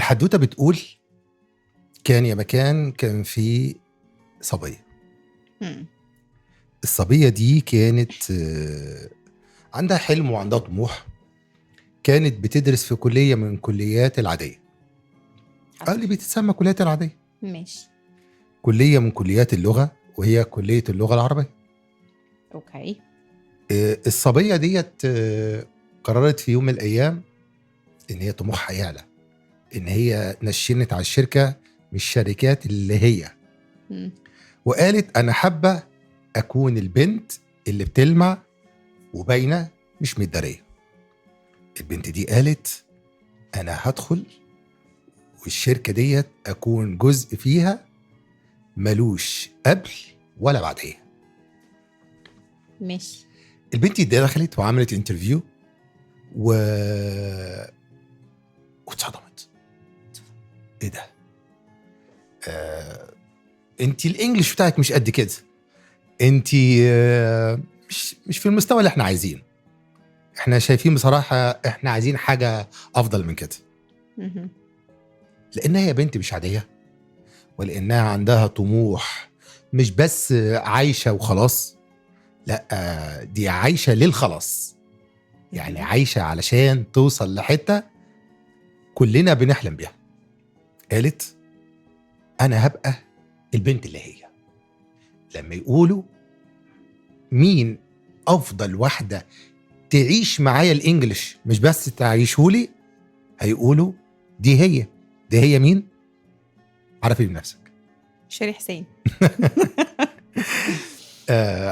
الحدوته بتقول كان يا مكان كان في صبيه. مم. الصبيه دي كانت عندها حلم وعندها طموح. كانت بتدرس في كليه من كليات العاديه، حصل. اللي بتتسمى كليات العاديه، ماشي. كليه من كليات اللغه، وهي كليه اللغه العربيه. اوكي. الصبيه ديت قررت في يوم من الايام ان هي طموحها يعلى، ان هي نشنت على الشركه من الشركات اللي هي، مم. وقالت انا حابه اكون البنت اللي بتلمع وباينه مش متداريه. البنت دي قالت انا هدخل والشركه ديت اكون جزء فيها ملوش قبل ولا بعدها. ماشي. البنت دي دخلت وعملت انترفيو واتصدمت. ايه ده؟ انت الانجليش بتاعك مش قد كده، انت مش في المستوى اللي احنا عايزينه. احنا شايفين بصراحة احنا عايزين حاجة افضل من كده. مهم. لانها هي بنت مش عادية، ولانها عندها طموح، مش بس عايشة وخلاص، لا دي عايشة للخلاص. يعني عايشة علشان توصل لحتة كلنا بنحلم بيها. قالت انا هبقى البنت اللي هي لما يقولوا مين افضل واحدة تعيش معايا الانجليش، مش بس تعيشهولي، هيقولوا دي هي مين؟ عرفيني بنفسك. شيري حسين.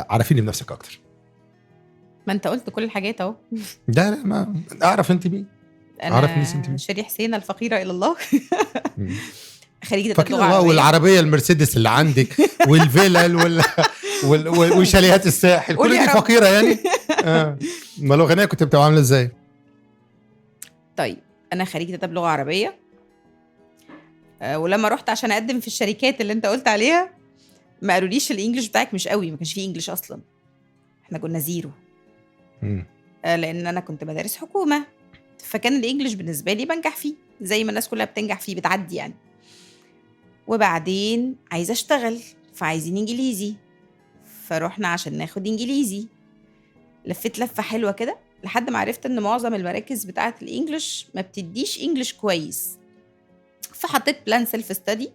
عرفيني بنفسك اكتر. ما انت قلت كل الحاجات اهو. ده لا، ما اعرف انت مين. اعرف مين انت انا مين. شيري حسين الفقيره الى الله. مم. خريجه فاكر اللغه الله العربيه. والعربيه المرسيدس اللي عندك والفيلل وشاليهات الساحل، قول كل يا دي رب. فقيره يعني. ما لو غنيه كنت بتبقى عامله ازاي؟ طيب انا خريجه اداب لغه عربيه. ولما رحت عشان اقدم في الشركات اللي انت قلت عليها ما قالوليش الانجليش بتاعك مش قوي، ما كانش فيه انجليش اصلا، احنا كنا زيرو. مم. لان انا كنت مدارس حكومه، فكان الانجليش بالنسبه لي بنجح فيه زي ما الناس كلها بتنجح فيه، بتعدي يعني. وبعدين عايزه اشتغل، فعايزين انجليزي، فروحنا عشان ناخد انجليزي. لفيت لفه حلوه كده لحد ما عرفت ان معظم المراكز بتاعه الانجليش ما بتديش انجليش كويس، فحطيت بلان سيلف ستادي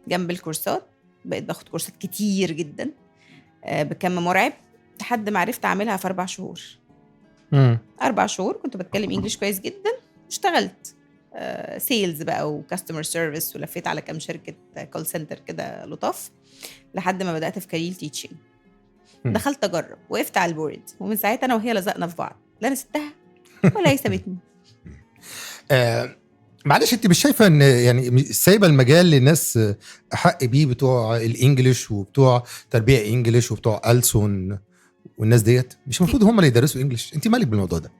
جنب الكورسات. بقيت باخد كورسات كتير جدا بكم مرعب، لحد ما عرفت اعملها في 4 شهور. 4 شهور كنت بتكلم انجليش كويس جدا. اشتغلت سيلز بقى وكاستمر سيرفيس، ولفيت على كام شركه كول سنتر كده لطاف، لحد ما بدات في كارير تيتشنج. دخلت اجرب، وقفت على البورد، ومن ساعتها انا وهي لزقنا في بعض، لا انا سبتها ولا هي سابتني. معلش، انت مش شايفه ان يعني سايبه المجال لناس احق بيه، بتوع الانجليش وبتوع تربيه انجليش وبتوع ألسن والناس ديت؟ مش المفروض هم اللي يدرسوا انجليش؟ انت مالك بالموضوع ده؟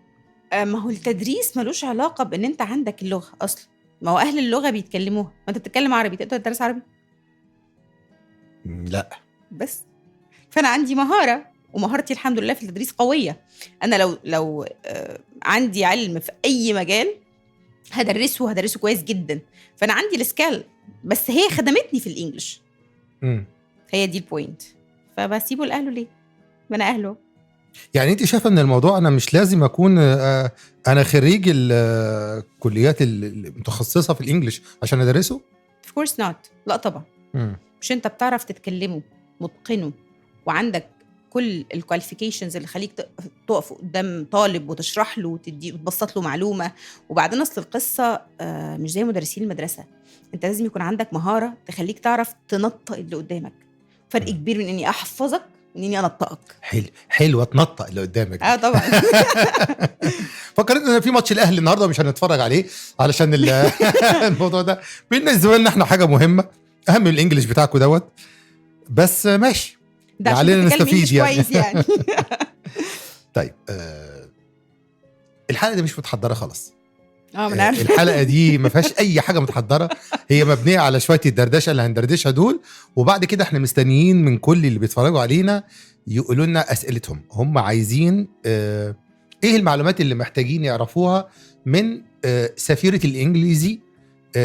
ما هو التدريس ملوش علاقه بان انت عندك اللغه اصلا، ما هو اهل اللغه بيتكلموها، ما انت بتتكلم عربي تقدر تدرس عربي. لا. بس فانا عندي مهاره، ومهارتي الحمد لله في التدريس قويه. انا لو عندي علم في اي مجال هدرسه كويس جدا، فانا عندي السكال، بس هي خدمتني في الانجليش. هي دي البوينت. فبسيبه لاهله ليه؟ ما انا اهله. يعني انت شايفه ان الموضوع انا مش لازم اكون انا خريج الكليات المتخصصه في الانجليش عشان ادرسه؟ of course not. لا طبعا. مش انت بتعرف تتكلمه متقنه وعندك كل الكواليفيكيشنز اللي خليك تقف قدام طالب وتشرح له وتبسط له معلومه. وبعدين اصل القصه مش زي مدرسين المدرسه، انت لازم يكون عندك مهاره تخليك تعرف تنطق اللي قدامك. فرق كبير من اني احفظك ومن اني انطقك. حلوه تنطق اللي قدامك. طبعا. فكرت ان في ماتش الاهلي النهارده مش هنتفرج عليه علشان الموضوع ده بالنسبه لنا احنا حاجه مهمه اهم من الانجليش بتاعكم دوت، بس ماشي ده علينا نستفيد يعني. كويس يعني. طيب الحلقه دي مش متحضره خالص. الحلقه دي ما فيهاش اي حاجه متحضره، هي مبنيه على شويه الدردشه اللي هندردشها دول، وبعد كده احنا مستنيين من كل اللي بيتفرجوا علينا يقولوا لنا اسئلتهم. هم عايزين ايه المعلومات اللي محتاجين يعرفوها من سفيره الانجليزي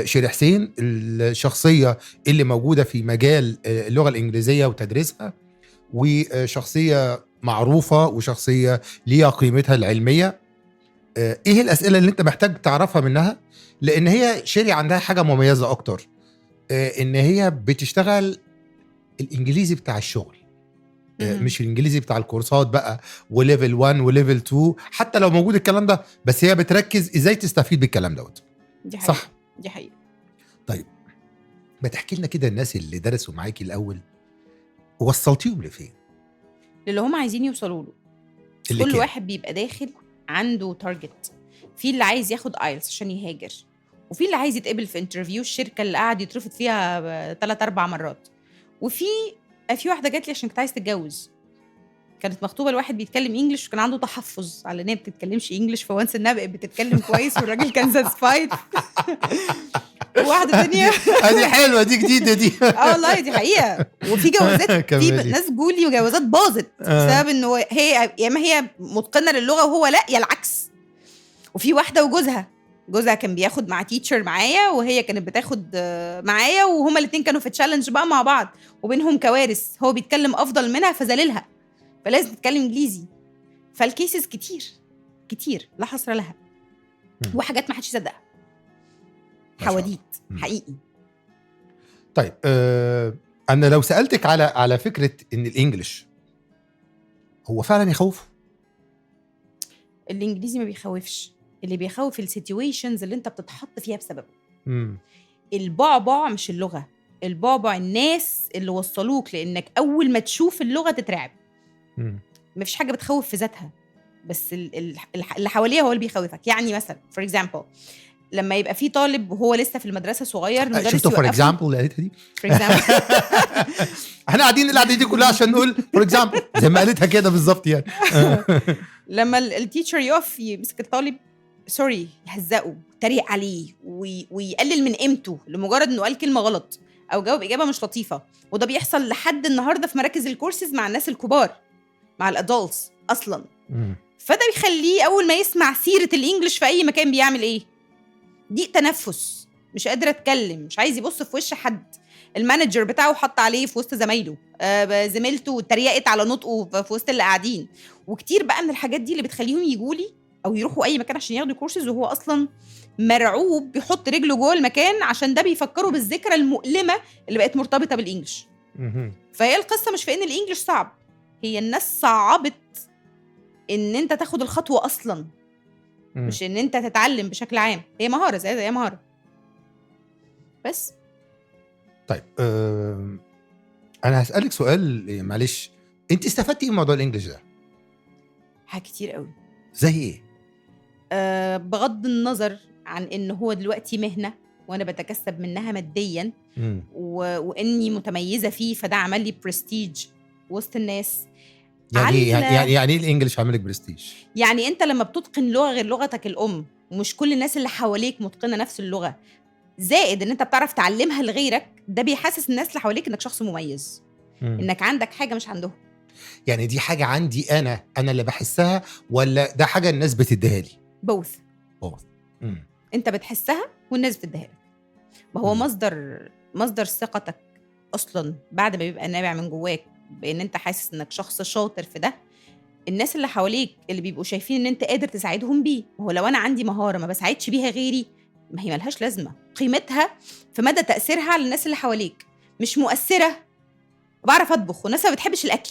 شيري حسين الشخصيه اللي موجوده في مجال اللغه الانجليزيه وتدريسها، وشخصيه معروفه وشخصيه ليها قيمتها العلميه. ايه الاسئله اللي انت محتاج تعرفها منها؟ لان هي شيري عندها حاجه مميزه اكتر، ان هي بتشتغل الانجليزي بتاع الشغل، مش الانجليزي بتاع الكورسات بقى وليفل 1 وليفل 2، حتى لو موجود الكلام ده، بس هي بتركز ازاي تستفيد بالكلام دوت. دي حقيقة. صح، دي حقيقة. طيب ما تحكي لنا كده الناس اللي درسوا معاكي الاول وصلتيهم لفين؟ اللي هم عايزين يوصلوا له. اللي كل كان. واحد بيبقى داخل عنده تارجت. في اللي عايز ياخد ايلتس عشان يهاجر، وفي اللي عايز يتقبل في انترفيو الشركه اللي قاعد يترفض فيها 3-4 مرات، وفي واحده جات لي عشان كانت عايز تتجوز، كانت مخطوبه لواحد بيتكلم انجلش وكان عنده تحفظ على ان هي بتتكلمش انجلش، فوانس انها بقت بتتكلم كويس والراجل كان ساتسفايد. واحده تانية دي حلوه، دي جديده دي. والله دي حقيقه. وفي جوازات، في كملي. ناس جولي وجوازات باظت بسبب انه هي يا اما هي متقنه للغه وهو لا، يا العكس. وفي واحده وجوزها كان بياخد مع تيتشر معايا وهي كانت بتاخد معايا، وهما الاثنين كانوا في تشالنج بقى مع بعض وبينهم كوارث، هو بيتكلم افضل منها فزللها، فلازم تتكلم انجليزي. فالكيسز كتير لا حصر لها، وحاجات ما حدش يصدقها، حواديت حقيقي. طيب انا لو سالتك على فكره ان الانجليش هو فعلا يخوف؟ الانجليزي ما بيخوفش، اللي بيخوف السيتويشنز اللي انت بتتحط فيها بسببه. البعبع مش اللغه، البعبع الناس اللي وصلوك لانك اول ما تشوف اللغه تترعب. مفيش حاجه بتخوف في ذاتها، بس اللي حواليها هو اللي بيخوفك. يعني مثلا فور اكزامبل لما يبقى في طالب وهو لسه في المدرسه صغير، شفتوا فور اكزامبل اللي قالتها دي؟ فور اكزامبل احنا قاعدين القعده دي كلها عشان نقول فور اكزامبل زي ما قالتها كده بالظبط يعني. لما التيتشر يقف يمسك الطالب سوري، يهزقه، يتريق عليه ويقلل من قيمته لمجرد انه قال كلمه غلط او جاوب اجابه مش لطيفه، وده بيحصل لحد النهارده في مراكز الكورسز مع الناس الكبار، مع الادولتس اصلا. فده بيخليه اول ما يسمع سيره الانجليش في اي مكان بيعمل ايه؟ ضيق تنفس، مش قادر اتكلم، مش عايز يبص في وش حد. المانجر بتاعه حط عليه في وسط زمايله، زميلته اتريقت على نطقه في وسط اللي قاعدين. وكتير بقى من الحاجات دي اللي بتخليهم يجولي او يروحوا اي مكان عشان ياخدوا كورسز وهو اصلا مرعوب بيحط رجله جوه المكان، عشان ده بيفكروا بالذكرى المؤلمه اللي بقت مرتبطه بالانجليش. فهي القصه مش في ان الانجليش صعب، هي الناس صعبت ان انت تاخد الخطوه اصلا، مش ان انت تتعلم بشكل عام. هي مهاره زي مهاره بس. طيب انا هسألك سؤال معلش، انت استفدتي ايه من موضوع الانجليش ده؟ حاجات كتير قوي. زي ايه؟ بغض النظر عن ان هو دلوقتي مهنه وانا بتكسب منها ماديا واني متميزه فيه، فده عمل لي برستيج وسط الناس. يعني ايه الانجليش عامل لك برستيج؟ يعني انت لما بتتقن لغه غير لغتك الام، ومش كل الناس اللي حواليك متقنه نفس اللغه، زائد ان انت بتعرف تعلمها لغيرك، ده بيحسس الناس اللي حواليك انك شخص مميز، انك عندك حاجه مش عندهم. يعني دي حاجه عندي انا اللي بحسها، ولا ده حاجه الناس بتديها لي؟ بوث. انت بتحسها والناس بتديها لك. ما هو مصدر ثقتك اصلا بعد ما بيبقى نابع من جواك بان انت حاسس انك شخص شاطر في ده، الناس اللي حواليك اللي بيبقوا شايفين ان انت قادر تساعدهم بيه. وهو لو انا عندي مهاره ما بساعدش بيها غيري، ما هي ملهاش لازمه. قيمتها في مدى تاثيرها على الناس اللي حواليك. مش مؤثره بعرف اطبخ والناس ما بتحبش الاكل،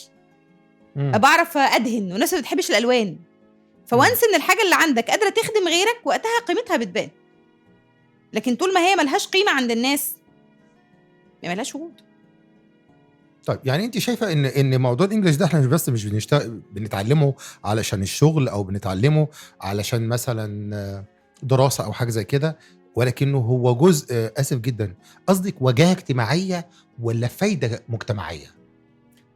بعرف ادهن والناس ما بتحبش الالوان، فوانس ان الحاجه اللي عندك قادره تخدم غيرك، وقتها قيمتها بتبان. لكن طول ما هي ملهاش قيمه عند الناس، ما ملهاش وجود. طيب يعني انت شايفه ان موضوع الانجليش ده احنا مش بنتعلمه علشان الشغل، او بنتعلمه علشان مثلا دراسه او حاجه زي كده، ولكنه هو جزء، اسف جدا، قصدك وجهه اجتماعيه ولا فايده مجتمعيه؟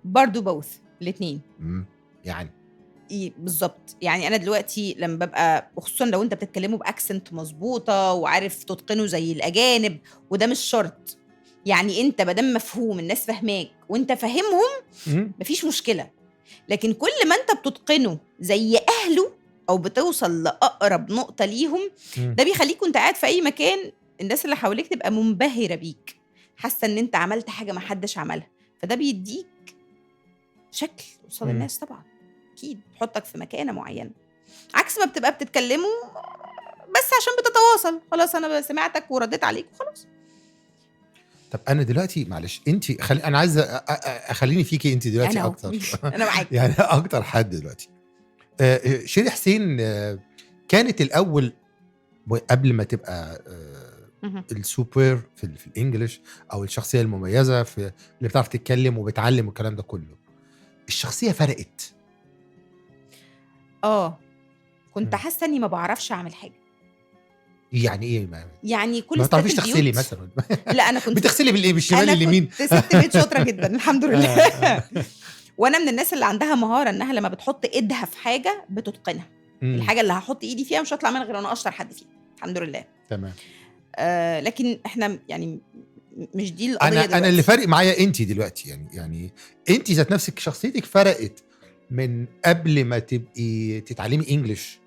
برضو بوث، الاثنين. يعني بالظبط. يعني انا دلوقتي لما ببقى، وخصوصا لو انت بتتكلموا باكسنت مظبوطه وعارف تتقنه زي الاجانب، وده مش شرط، يعني انت مادام مفهوم الناس فاهماك وانت فاهمهم مفيش مشكله. لكن كل ما انت بتتقنه زي اهله او بتوصل لاقرب نقطه ليهم، ده بيخليك وانت قاعد في اي مكان الناس اللي حواليك تبقى منبهره بيك، حاسه ان انت عملت حاجه ما حدش عملها، فده بيديك شكل قصاد مم. الناس طبعا، اكيد بتحطك في مكانه معينه، عكس ما بتبقى بتتكلموا بس عشان بتتواصل، خلاص انا سمعتك ورديت عليك وخلاص. طب انا دلوقتي معلش انت انا عايز اخليني فيكي انت دلوقتي انا اهو اكتر انا معاك. يعني اكتر حد دلوقتي. شيري حسين كانت الاول قبل ما تبقى مهم. السوبر في الانجليش او الشخصيه المميزه في اللي بتعرف تتكلم وبتعلم والكلام ده كله، الشخصيه فرقت. كنت مم. حاسه اني ما بعرفش اعمل حاجه، يعني ايه يعني كل ما ستات بتعرفيش تغسلي البيوت. مثلا؟ لا انا كنت بتغسلي بالايه، بالشمال انا اليمين؟ كنت ست بيت شاطره جدا الحمد لله. آه. وانا من الناس اللي عندها مهاره انها لما بتحط ايدها في حاجه بتتقنها. مم. الحاجه اللي هحط ايدي فيها مش هطلع منها غير انا اشطر حد فيها الحمد لله. تمام. لكن احنا يعني مش دي القضيه دلوقتي. انا اللي فارق معايا انت دلوقتي، يعني انت ذات نفسك شخصيتك فرقت من قبل ما تبقي تتعلمي انجليش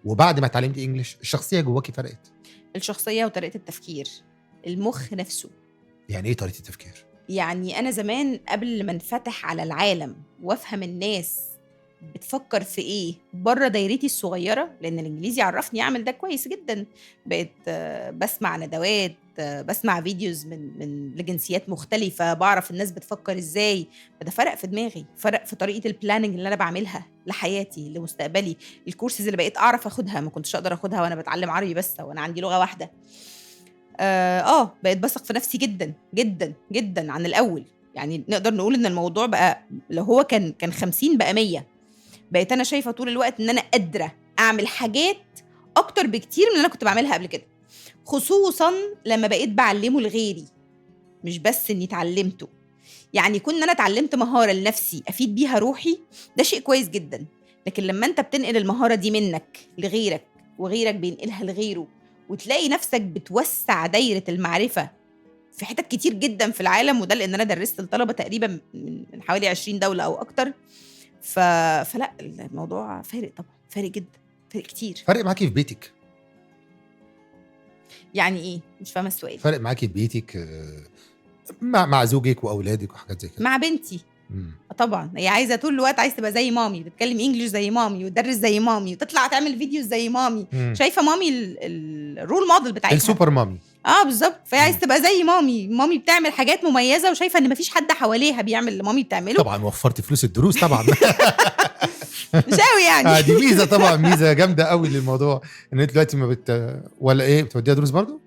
وبعد ما اتعلمتي انجليش، الشخصيه جواكي فرقت. الشخصيه وطريقه التفكير، المخ نفسه. يعني ايه طريقه التفكير؟ يعني انا زمان قبل ما انفتح على العالم وافهم الناس بتفكر في ايه بره دايرتي الصغيره، لان الانجليزي عرفني اعمل ده كويس جدا، بقيت بسمع ندوات، بسمع فيديوز من لجنسيات مختلفه، بعرف الناس بتفكر ازاي، فده فرق في دماغي، فرق في طريقه البلاننج اللي انا بعملها لحياتي لمستقبلي. الكورسز اللي بقيت اعرف اخدها ما كنتش اقدر اخدها وانا بتعلم عربي بس وانا عندي لغه واحده. بقيت بثق في نفسي جدا جدا جدا عن الاول. يعني نقدر نقول ان الموضوع بقى لو هو كان 50 بقى 100. بقيت انا شايفه طول الوقت ان انا قادره اعمل حاجات اكتر بكتير من اللي انا كنت بعملها قبل كده، خصوصا لما بقيت بعلمه لغيري، مش بس اني اتعلمته. يعني كون انا اتعلمت مهاره لنفسي افيد بيها روحي، ده شيء كويس جدا. لكن لما انت بتنقل المهاره دي منك لغيرك وغيرك بينقلها لغيره، وتلاقي نفسك بتوسع دايره المعرفه في حتت كتير جدا في العالم، وده لان انا درست الطلبه تقريبا من حوالي 20 دوله او اكتر. فلا الموضوع فارق طبعا، فارق جدا، فارق كتير. فرق معاكي في بيتك؟ يعني ايه؟ مش فاهمه السؤال. فرق معاكي في بيتك مع زوجك واولادك وحاجات زي كده؟ مع بنتي مم. طبعا، هي عايزه طول الوقت عايزه تبقى زي مامي، بتتكلم انجليش زي مامي وتدرس زي مامي وتطلع تعمل فيديوز زي مامي. مم. شايفه مامي الرول موديل بتاعتها، السوبر مامي. بالظبط. فهي عايزه تبقى زي مامي، مامي بتعمل حاجات مميزه وشايفه ان مفيش حد حواليها بيعمل اللي مامي بتعمله. طبعا وفرت فلوس الدروس طبعا. مش قوي يعني. دي ميزه طبعا، ميزه جامده قوي للموضوع، ان انت دلوقتي ما ولا ايه بتوديها دروس برضو؟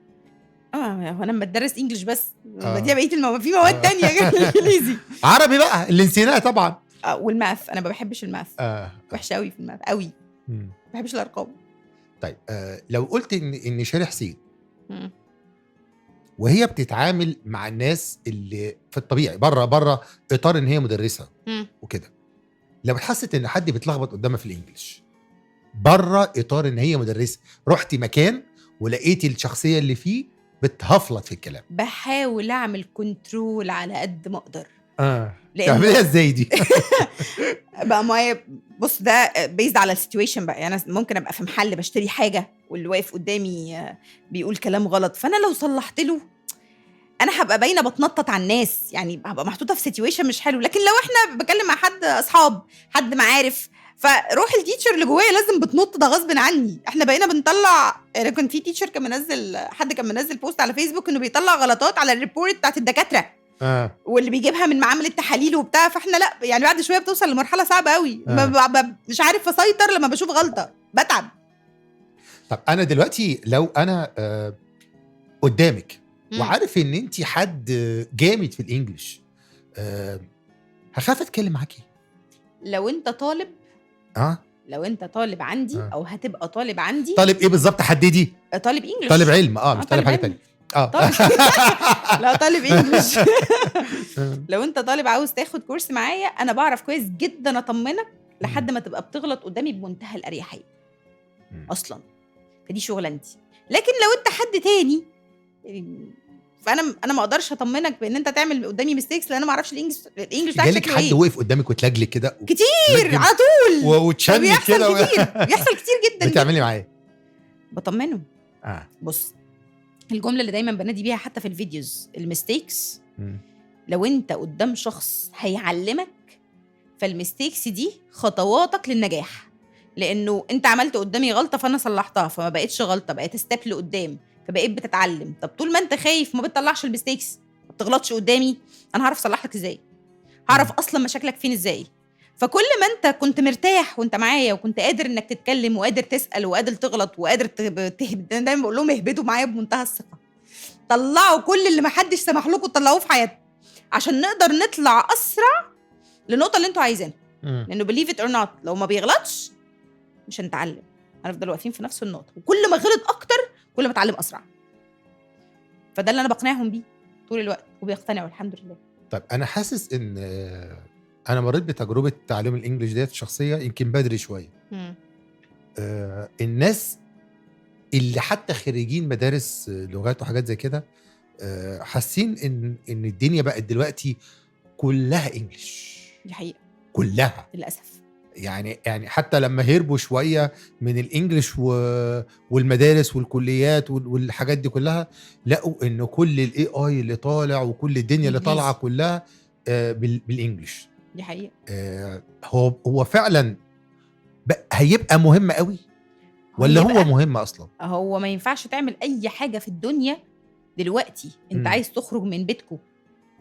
هو انا بدرس انجليش بس، آه. بديها بقيه في مواد تانية غير الانجليزي. عربي بقى اللي نسيناه طبعا. والماث انا ما بحبش الماث. آه. وحشه قوي في الماث قوي، مم. ما بحبش الارقام. طيب لو قلت ان شيري حسين مم. وهي بتتعامل مع الناس اللي في الطبيعي بره اطار ان هي مدرسه مم. وكده، لو حست ان حد بيتلخبط قدامها في الانجليش بره اطار ان هي مدرسه، رحتي مكان ولقيتي الشخصيه اللي فيه بتهفلط في الكلام، بحاول اعمل كنترول على قد ما اقدر. لأنه- تعمليها ازاي دي؟ بقى ما بص، ده بيزد على السيتويشن بقى. يعني انا ممكن ابقى في محل بشتري حاجه واللي واقف قدامي بيقول كلام غلط، فانا لو صلحت له انا هبقى باينه بتنطط على الناس، يعني هبقى محطوطه في سيتويشن مش حلو. لكن لو احنا بكلم مع حد اصحاب، حد معارف، فروح التيتشر اللي جوايا لازم بتنط، ده غصب عني. احنا بقينا بنطلع، يعني كان في تيتشر كان منزل، حد كان منزل بوست على فيسبوك انه بيطلع غلطات على الريبورت بتاعت الدكاتره واللي بيجيبها من معامل التحاليل وبتاع. فاحنا لا، يعني بعد شويه بتوصل لمرحله صعبه قوي، مش عارف اسيطر لما بشوف غلطه، بتعب. طب انا دلوقتي لو انا قدامك وعارف ان انت حد جامد في الانجليش، هخاف اتكلم معاكي. لو انت طالب لو انت طالب عندي او هتبقى طالب عندي. طالب ايه بالظبط؟ حددي. طالب انجليش. طالب علم. مش طالب حاجه تانية. لا طالب انجليش. لو انت طالب عاوز تاخد كورس معايا، انا بعرف كويس جدا اطمنك لحد ما تبقى بتغلط قدامي بمنتهى الاريحيه اصلا، فدي شغلانتي. لكن لو انت حد تاني، فانا ما اقدرش اطمنك بان انت تعمل قدامي ميستيكس، لان انا ما اعرفش الانجليش بتاعك جالك حد وقف قدامك وتلجلك كده كتير على طول وتشنك كده بيحصل كتير جدا. بتعملي معاه؟ بطمنه. آه. بص، الجمله اللي دايما بنادي بيها حتى في الفيديوز، الميستيكس لو انت قدام شخص هيعلمك، فالميستيكس دي خطواتك للنجاح، لانه انت عملت قدامي غلطه فانا صلحتها، فما بقتش غلطه، بقيت ستيب لقدام، فبقيت بتتعلم. طب طول ما انت خايف ما بتطلعش الميستيكس، ما بتغلطش قدامي، انا هعرف اصلح لك ازاي؟ هعرف اصلا مشاكلك فين ازاي؟ فكل ما انت كنت مرتاح وانت معايا، وكنت قادر انك تتكلم وقادر تسال وقادر تغلط وقادر دايما بقول لهم اهبدوا معايا بمنتهى الثقه، طلعوا كل اللي ما حدش سمح لكم تطلعوه في حياتكم عشان نقدر نطلع اسرع للنقطه اللي انتوا عايزينها. لانه believe it or not لو ما بيغلطش مش هنتعلم، هنفضل واقفين في نفس النقطه، وكل ما غلط اكتر كل ما اتعلم اسرع. فده اللي انا بقنعهم بيه طول الوقت وبيقتنعوا الحمد لله. طيب انا حاسس ان انا مريت بتجربه تعليم الانجليش ديت شخصيه يمكن بدري شويه. الناس اللي حتى خريجين مدارس لغات وحاجات زي كده حاسين ان الدنيا بقت دلوقتي كلها انجليش. دي حقيقه كلها للاسف. يعني حتى لما هربوا شويه من الانجليش والمدارس والكليات والحاجات دي كلها، لقوا ان كل الاي اي اللي طالع وكل الدنيا اللي طالعه كلها بالانجليش. دي حقيقه. هو فعلا هيبقى مهم قوي ولا هو مهم اصلا؟ هو ما ينفعش تعمل اي حاجه في الدنيا دلوقتي انت عايز تخرج من بيتكو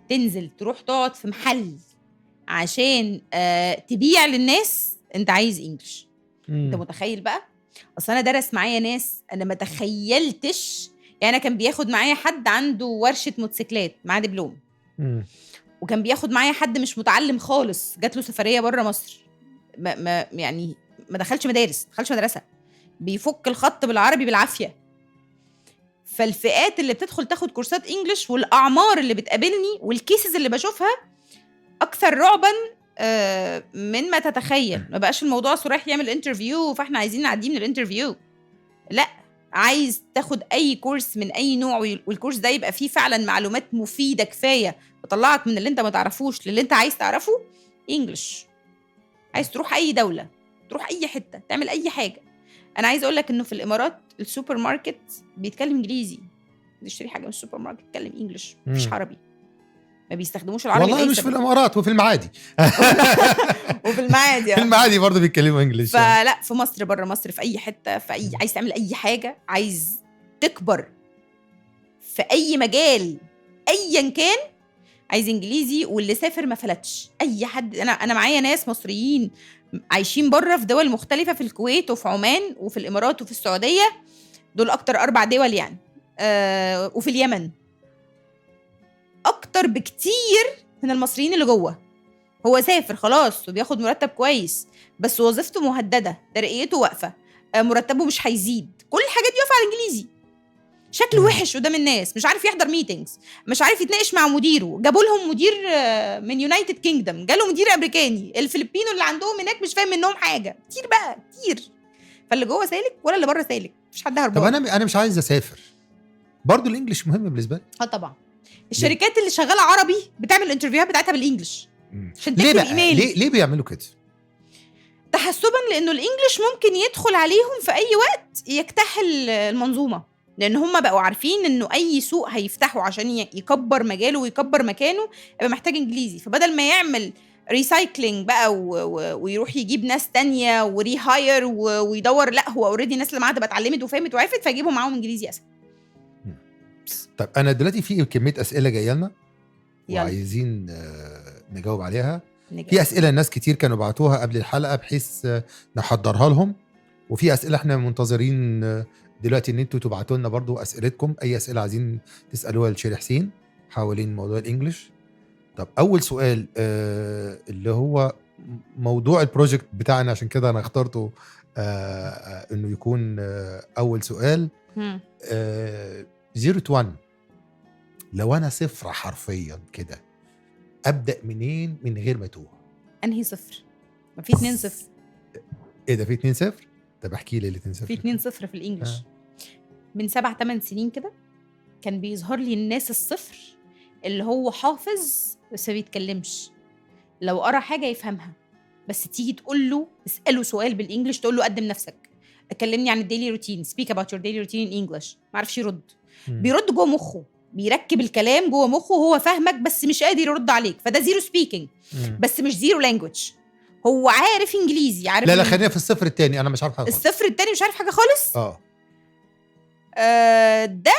تنزل تروح تقعد في محل عشان تبيع للناس انت عايز انجلش. انت متخيل بقى؟ اصل انا درس معايا ناس انا ما تخيلتش، يعني انا كان بياخد معايا حد عنده ورشه موتوسيكلات معاه دبلوم، وكان بياخد معايا حد مش متعلم خالص جات له سفريه بره مصر، يعني ما دخلش مدرسه، بيفك الخط بالعربي بالعافيه. فالفئات اللي بتدخل تاخد كورسات انجلش والاعمار اللي بتقابلني والكيسز اللي بشوفها اكثر رعبا من ما تتخيل. ما بقاش الموضوع صراح يعمل انترفيو فاحنا عايزين نعديه من الانترفيو، لا، عايز تاخد اي كورس من اي نوع، والكورس ده يبقى فيه فعلا معلومات مفيده كفايه تطلعك من اللي انت ما تعرفوش للي انت عايز تعرفه. انجلش عايز تروح اي دوله، تروح اي حته، تعمل اي حاجه. انا عايز اقول لك انه في الامارات السوبر ماركت بيتكلم انجليزي، تشتري حاجه من السوبر ماركت تتكلم انجلش، مفيش عربي، ما بيستخدموش العربي. والله مش في الامارات وفي المعادي وفي المعادي في المعادي برضه بيتكلموا انجلش. فلا في مصر بره مصر في اي حته، في اي عايز تعمل اي حاجه، عايز تكبر في اي مجال ايا كان، عايز انجليزي. واللي سافر ما فلتش اي حد. انا معايا ناس مصريين عايشين بره في دول مختلفه، في الكويت وفي عمان وفي الامارات وفي السعوديه، دول اكتر 4 دول يعني، وفي اليمن اكتر بكتير من المصريين اللي جوه. هو سافر خلاص وبياخد مرتب كويس، بس وظيفته مهدده، ترقيته واقفه، مرتبه مش هيزيد، كل الحاجات دي واقفه على الانجليزي. شكله وحش قدام الناس، مش عارف يحضر ميتينجز، مش عارف يتناقش مع مديره. جابوا لهم مدير من يونايتد كينجدم، جاله مدير امريكاني، الفلبينو اللي عندهم هناك مش فاهم منهم حاجه. كتير بقى كتير. فاللي جوه سالك ولا اللي بره سالك، مفيش حد هربان. طب انا مش عايز اسافر، برضو الانجليش مهم بالنسبه لي. طبعا الشركات اللي شغاله عربي بتعمل الانترفيوهات بتاعتها بالانجلش عشان تكتب ايميل. ليه بيعملوا كده؟ تحسبا لانه الانجليش ممكن يدخل عليهم في اي وقت يكتحل المنظومه، لان هم بقوا عارفين انه اي سوق هيفتحوا عشان يكبر مجاله ويكبر مكانه يبقى محتاج انجليزي. فبدل ما يعمل ريسايكلينج بقى ويروح يجيب ناس تانية وريهاير ويدور، لا هو اوريدي الناس اللي معاها تبقى اتعلمت وفهمت وعرفت فيجيبوا معاهم انجليزي اسهل. طب انا دلوقتي في كميه اسئله جايه لنا وعايزين نجاوب عليها. في اسئله الناس كتير كانوا بعتوها قبل الحلقه بحيث نحضرها لهم، وفي اسئله احنا منتظرين دلوقتي ان انتوا تبعتوا لنا برضو اسئلتكم، اي اسئله عايزين تسالوها لشيري حسين حوالين موضوع الانجليش. طب اول سؤال اللي هو موضوع البروجكت بتاعنا، عشان كده انا اخترته انه يكون اول سؤال. 0 to 1، لو انا صفر حرفيا كده ابدا منين من غير ما توه؟ انهي صفر؟ ما في 2 صفر. ايه ده، في 2 صفر؟ طب احكي لي ال 2 صفر. في 2 صفر في الانجليش. من 7-8 سنين كده كان بيظهر لي الناس الصفر اللي هو حافظ بس ما بيتكلمش، لو قرا حاجه يفهمها، بس تيجي تقول له اساله سؤال بالانجليش تقول له قدم نفسك، كلمني عن الديلي روتين، speak about your daily routine in English، ما عرفش يرد. بيرد جوه مخه، بيركب الكلام جوه مخه وهو فاهمك بس مش قادر يرد عليك، فده زيرو سبيكينج بس مش زيرو لانجويج. هو عارف انجليزي، عارف لا خلينا في الصفر الثاني، انا مش عارف حاجه خالص. الصفر الثاني مش عارف حاجه خالص. ده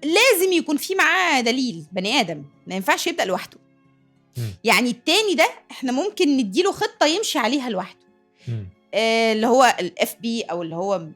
لازم يكون في معاه دليل، بني ادم ما ينفعش يبدا لوحده. يعني التاني ده احنا ممكن نديله خطه يمشي عليها لوحده، اللي هو الاف بي او اللي هو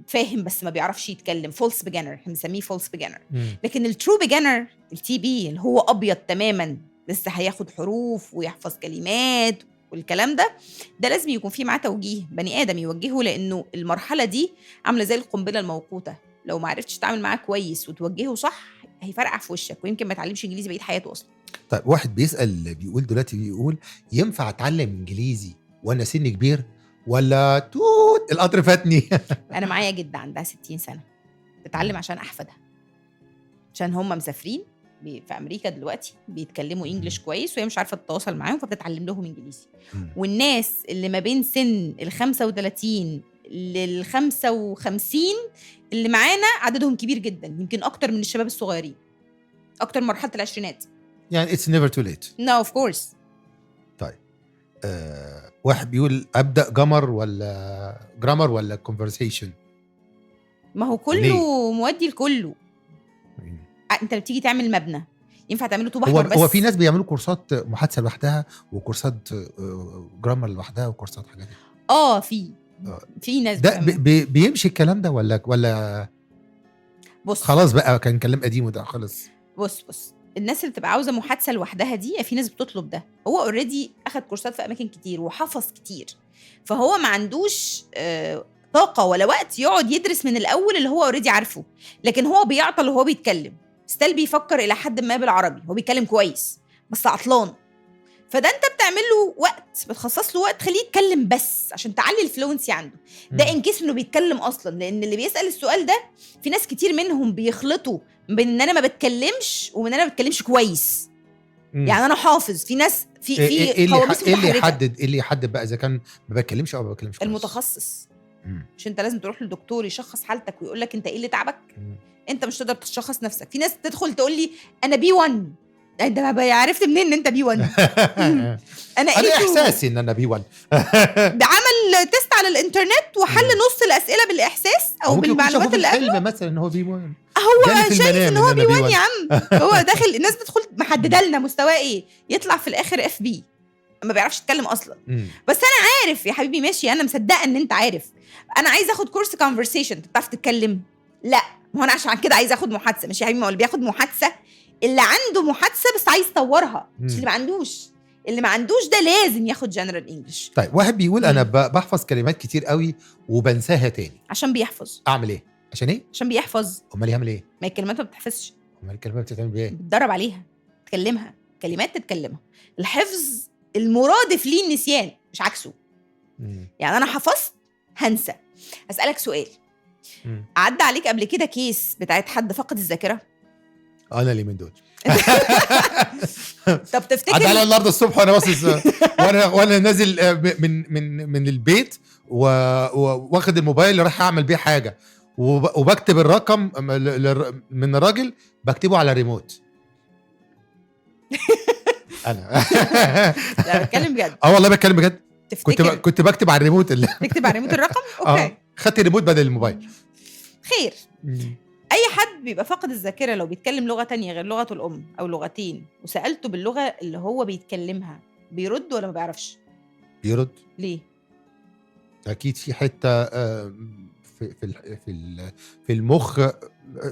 فاهم بس ما بيعرفش يتكلم، فولس بيجنر، احنا بنسميه فولس بيجنر. لكن الترو بيجنر التي بي اللي هو ابيض تماما، لسه هياخد حروف ويحفظ كلمات والكلام ده لازم يكون فيه معاه توجيه، بني ادم يوجهه، لانه المرحله دي عامله زي القنبله الموقوته، لو ما عرفتش تتعامل معاه كويس وتوجهه صح هيفرقع في وشك ويمكن ما يتعلمش انجليزي بقيه حياته اصلا. طيب واحد بيسال بيقول دلوقتي، بيقول ينفع اتعلم انجليزي وانا سني كبير ولا توت القطر فاتني؟ انا معايا جده عندها 60 سنه بتتعلم عشان احفادها، عشان هم مسافرين في امريكا دلوقتي بيتكلموا انجليش كويس وهي مش عارفه تتواصل معاهم فبتتعلم لهم انجليزي. والناس اللي ما بين سن ال 35 لل 55 اللي معانا عددهم كبير جدا، يمكن اكتر من الشباب الصغيرين، اكتر من مرحله العشرينات. يعني it's never too late. No of course. طيب واحد بيقول ابدا جرامر ولا conversation؟ ما هو كله مودي لكله. انت بتيجي تعمل مبنى ينفع تعمله طوب احمر بس؟ هو في ناس بيعملوا كورسات محادثه لوحدها وكورسات جرامر لوحدها وكورسات حاجات في ناس ده بيمشي الكلام ده ولا بص خلاص بقى كان كلام قديم وده خلص؟ بص الناس اللي بتبقى عاوزه محادثه لوحدها دي في ناس بتطلب ده، هو اوريدي اخد كورسات في اماكن كتير وحفظ كتير، فهو ما عندوش طاقه ولا وقت يقعد يدرس من الاول اللي هو اوريدي عارفه، لكن هو بيعطل وهو بيتكلم، ستيل بيفكر الى حد ما بالعربي، هو بيتكلم كويس بس عطلان، فده انت بتعمل له وقت، بتخصص له وقت خليه يتكلم بس عشان تعلي الفلوينسي عنده. ده ان كيس انه بيتكلم اصلا، لان اللي بيسال السؤال ده في ناس كتير منهم بيخلطوا بين ان انا ما بتكلمش ومن ان انا ما بتكلمش كويس. يعني انا حافظ، في ناس في قواميس متحركه. ايه اللي يحدد بقى اذا كان ما بتكلمش او ما بتكلمش كويس؟ المتخصص. مش انت لازم تروح للدكتور يشخص حالتك ويقول لك انت ايه اللي تعبك؟ انت مش تقدر تشخص نفسك. في ناس تدخل تقول لي انا B1، انت ما عرفت منين ان انت B1؟ انا احساسي ان انا B1. بعمل تيست على الانترنت وحل نص الاسئله بالاحساس او بالمعلومات اللي قبله مثلا ان هو B1، هو شايف ان هو B1 يا عم. هو داخل الناس بتدخل محدده لنا مستواه ايه، يطلع في الاخر FB، ما بيعرفش يتكلم اصلا. بس انا عارف يا حبيبي، ماشي، انا مصدقه ان انت عارف. انا عايز اخد كورس كونفرسيشن، انت بتعرف تتكلم؟ لا، ما هو انا عشان كده عايز اخد محادثه. مش يا حبيبي، ما هو اللي بياخد محادثه اللي عنده محادثه بس عايز يطورها، مش اللي ما عندوش. اللي ما عندوش ده لازم ياخد جنرال انجلش. طيب واحد بيقول انا بحفظ كلمات كتير قوي وبنساها تاني. عشان بيحفظ. اعمل ايه؟ عشان ايه؟ عشان بيحفظ. امال يعمل ايه؟ ما الكلمات ما بتتحفظش. امال الكلمات بتتعمل بايه؟ بتدرب عليها، تكلمها، كلمات تتكلمها. الحفظ المرادف ليه النسيان، مش عكسه. يعني انا حفظت هنسى. اسالك سؤال، عدى عليك قبل كده كيس بتاعت حد فقد الذاكره؟ انا اللي من دول. طب تفتكر عدى على النهارده الصبح وانا باصص وانا نازل من البيت واخد الموبايل رايح اعمل بيه حاجه وبكتب الرقم من الراجل، بكتبه على ريموت. انا لا بتكلم بجد. والله بتكلم بجد. تفتكر كنت بكتب على الريموت تكتب على الريموت الرقم؟ اوكي. خدت الريموت بدل الموبايل. خير. اي حد بيبقى فاقد الذاكره لو بيتكلم لغه تانية غير لغته الام او لغتين وسالته باللغه اللي هو بيتكلمها، بيرد ولا ما بيعرفش؟ بيرد. ليه؟ اكيد في حته في المخ،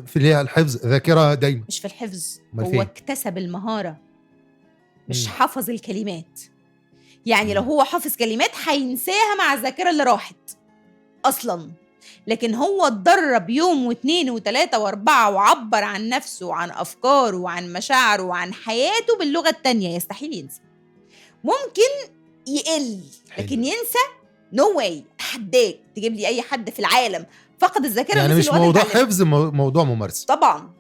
في اللي هي الحفظ، ذاكره دايما. مش في الحفظ، هو اكتسب المهاره، مش حفظ الكلمات. يعني لو هو حافظ كلمات هينساها مع الذاكره اللي راحت اصلا، لكن هو اتدرب يوم واثنين وثلاثة واربعة وعبر عن نفسه وعن افكاره وعن مشاعره وعن حياته باللغه التانية، يستحيل ينسى. ممكن يقل لكن ينسى نو واي. اتحداك تجيب لي اي حد في العالم فقد الذاكره، يعني مش موضوع حفظ، موضوع ممارسه طبعا.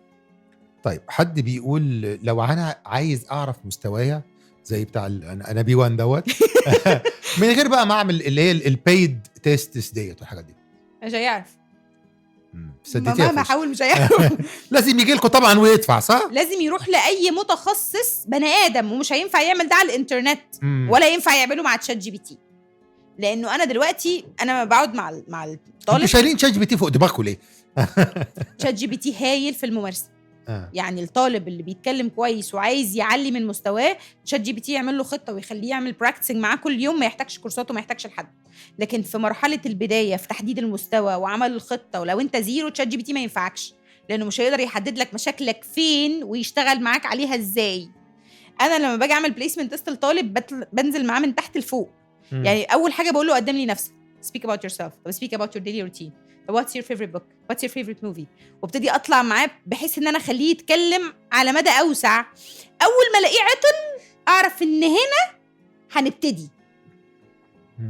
طيب حد بيقول لو انا عايز اعرف مستوايا زي بتاع انا B1 دوت من غير بقى ما اعمل اللي هي البيد تيستس ديت والحاجات دي، مش هيعرف. سديتيها مهما فلوس. حاول مش هيعرف. لازم يجي لكم طبعا ويدفع، صح؟ لازم يروح لاي متخصص بني ادم، ومش هينفع يعمل ده على الانترنت ولا ينفع يعمله مع تشات جي بي تي. لانه انا دلوقتي انا بقعد مع انتوا الطالب. شايلين شات جي بي تي فوق دماغكم ليه؟ تشات جي بي تي هايل في الممارسه. يعني الطالب اللي بيتكلم كويس وعايز يعلي من مستواه، تشات جي بي تي يعمل له خطه ويخليه يعمل براكتسنج معاه كل يوم، ما يحتاجش كورسات وما يحتاجش لحد. لكن في مرحله البدايه في تحديد المستوى وعمل الخطه، ولو انت زيرو تشات جي بي تي ما ينفعكش، لانه مش هيقدر يحدد لك مشاكلك فين ويشتغل معاك عليها ازاي. انا لما باجي اعمل بليسمنت تيست الطالب بنزل معاه من تحت لفوق. يعني اول حاجه بقول له قدم لي نفسك، speak about yourself، طب speak about your daily routine، طب what's your favorite book، what's your favorite movie، وابتدي اطلع معاه بحيث ان انا اخليه يتكلم على مدى اوسع. اول ما الاقيه عطل اعرف ان هنا هنبتدي.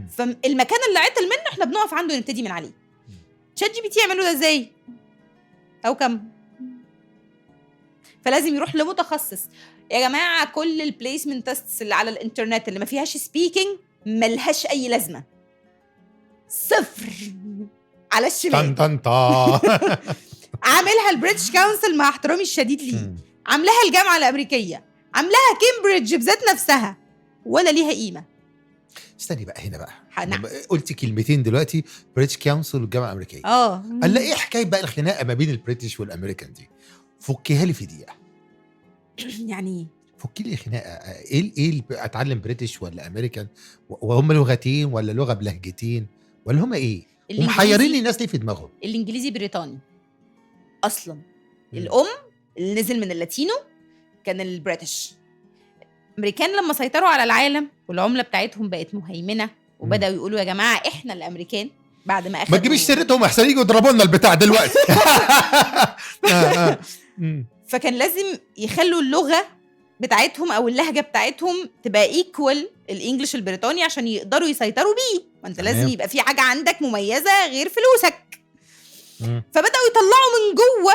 فالمكان اللي عطل منه احنا بنقف عنده نبتدي من عليه. شات جي بي تي يعملوا ده ازاي او كم؟ فلازم يروح لمتخصص. يا جماعه كل البليسمنت تيستس اللي على الانترنت اللي ما فيهاش سبيكينج ملهاش اي لازمه، صفر على الشمال. عاملها البريتش كونسل مع احترامي الشديد ليه، عاملاها الجامعه الامريكيه، عاملاها كامبريدج بذات نفسها، ولا ليها قيمه. استني بقى هنا بقى، نعم. قلتي كلمتين دلوقتي، بريتش كونسل والجامعه الامريكيه. قال ايه حكايه بقى الخناقه ما بين البريتش والامريكان دي؟ فكيها لي في دقيقه. يعني فكي لي خناقه، ايه اتعلم بريتش ولا امريكان؟ وهم لغتين ولا لغه بلهجتين ولا هم ايه؟ ومحيرين الناس ليه في دماغهم؟ الانجليزي بريطاني اصلا. الام اللي نزل من اللاتينو كان البريتش. امريكان لما سيطروا على العالم والعمله بتاعتهم بقت مهيمنه وبداوا يقولوا يا جماعه احنا الامريكان، بعد ما ما تجيبيش سيرتهم احسن يجوا يضربوا لنا البتاع دلوقتي. فكان لازم يخلوا اللغه بتاعتهم او اللهجه بتاعتهم تبقى ايكوال الانجليش البريطاني عشان يقدروا يسيطروا بيه. ما انت لازم يبقى في حاجه عندك مميزه غير فلوسك. فبداوا يطلعوا من جوه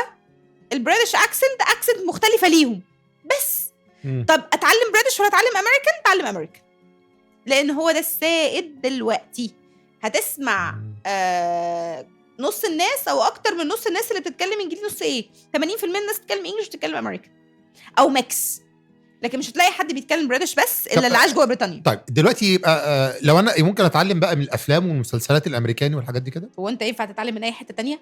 البريتش اكسنت مختلفه ليهم. بس طب اتعلم بريتش ولا اتعلم امريكان؟ اتعلم امريكان، لان هو ده السائد دلوقتي. هتسمع نص الناس او اكتر من نص الناس اللي بتتكلم انجليزي، نص ايه، 80% من الناس بتتكلم انجليش وبتتكلم امريكان او ميكس. لكن مش هتلاقي حد بيتكلم بريتش بس الا اللي عاش جوه بريطانيا. طيب دلوقتي يبقى لو انا ممكن اتعلم بقى من الافلام والمسلسلات الامريكاني والحاجات دي كده؟ هو انت ينفع تتعلم من اي حته تانية؟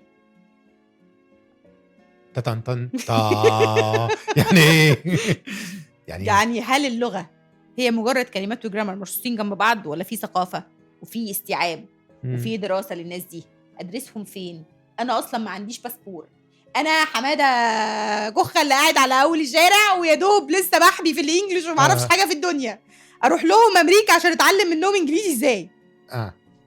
يعني هل اللغه هي مجرد كلمات وجرامر مرصوصين جنب بعض، ولا في ثقافه وفي استيعاب وفي دراسه للناس دي؟ ادرسهم فين؟ انا اصلا ما عنديش باسبور، انا حماده جخه اللي قاعد على اول الشارع ويا دوب لسه بحبي في الانجليش وما اعرفش حاجه في الدنيا. اروح لهم امريكا عشان اتعلم منهم انجليزي ازاي؟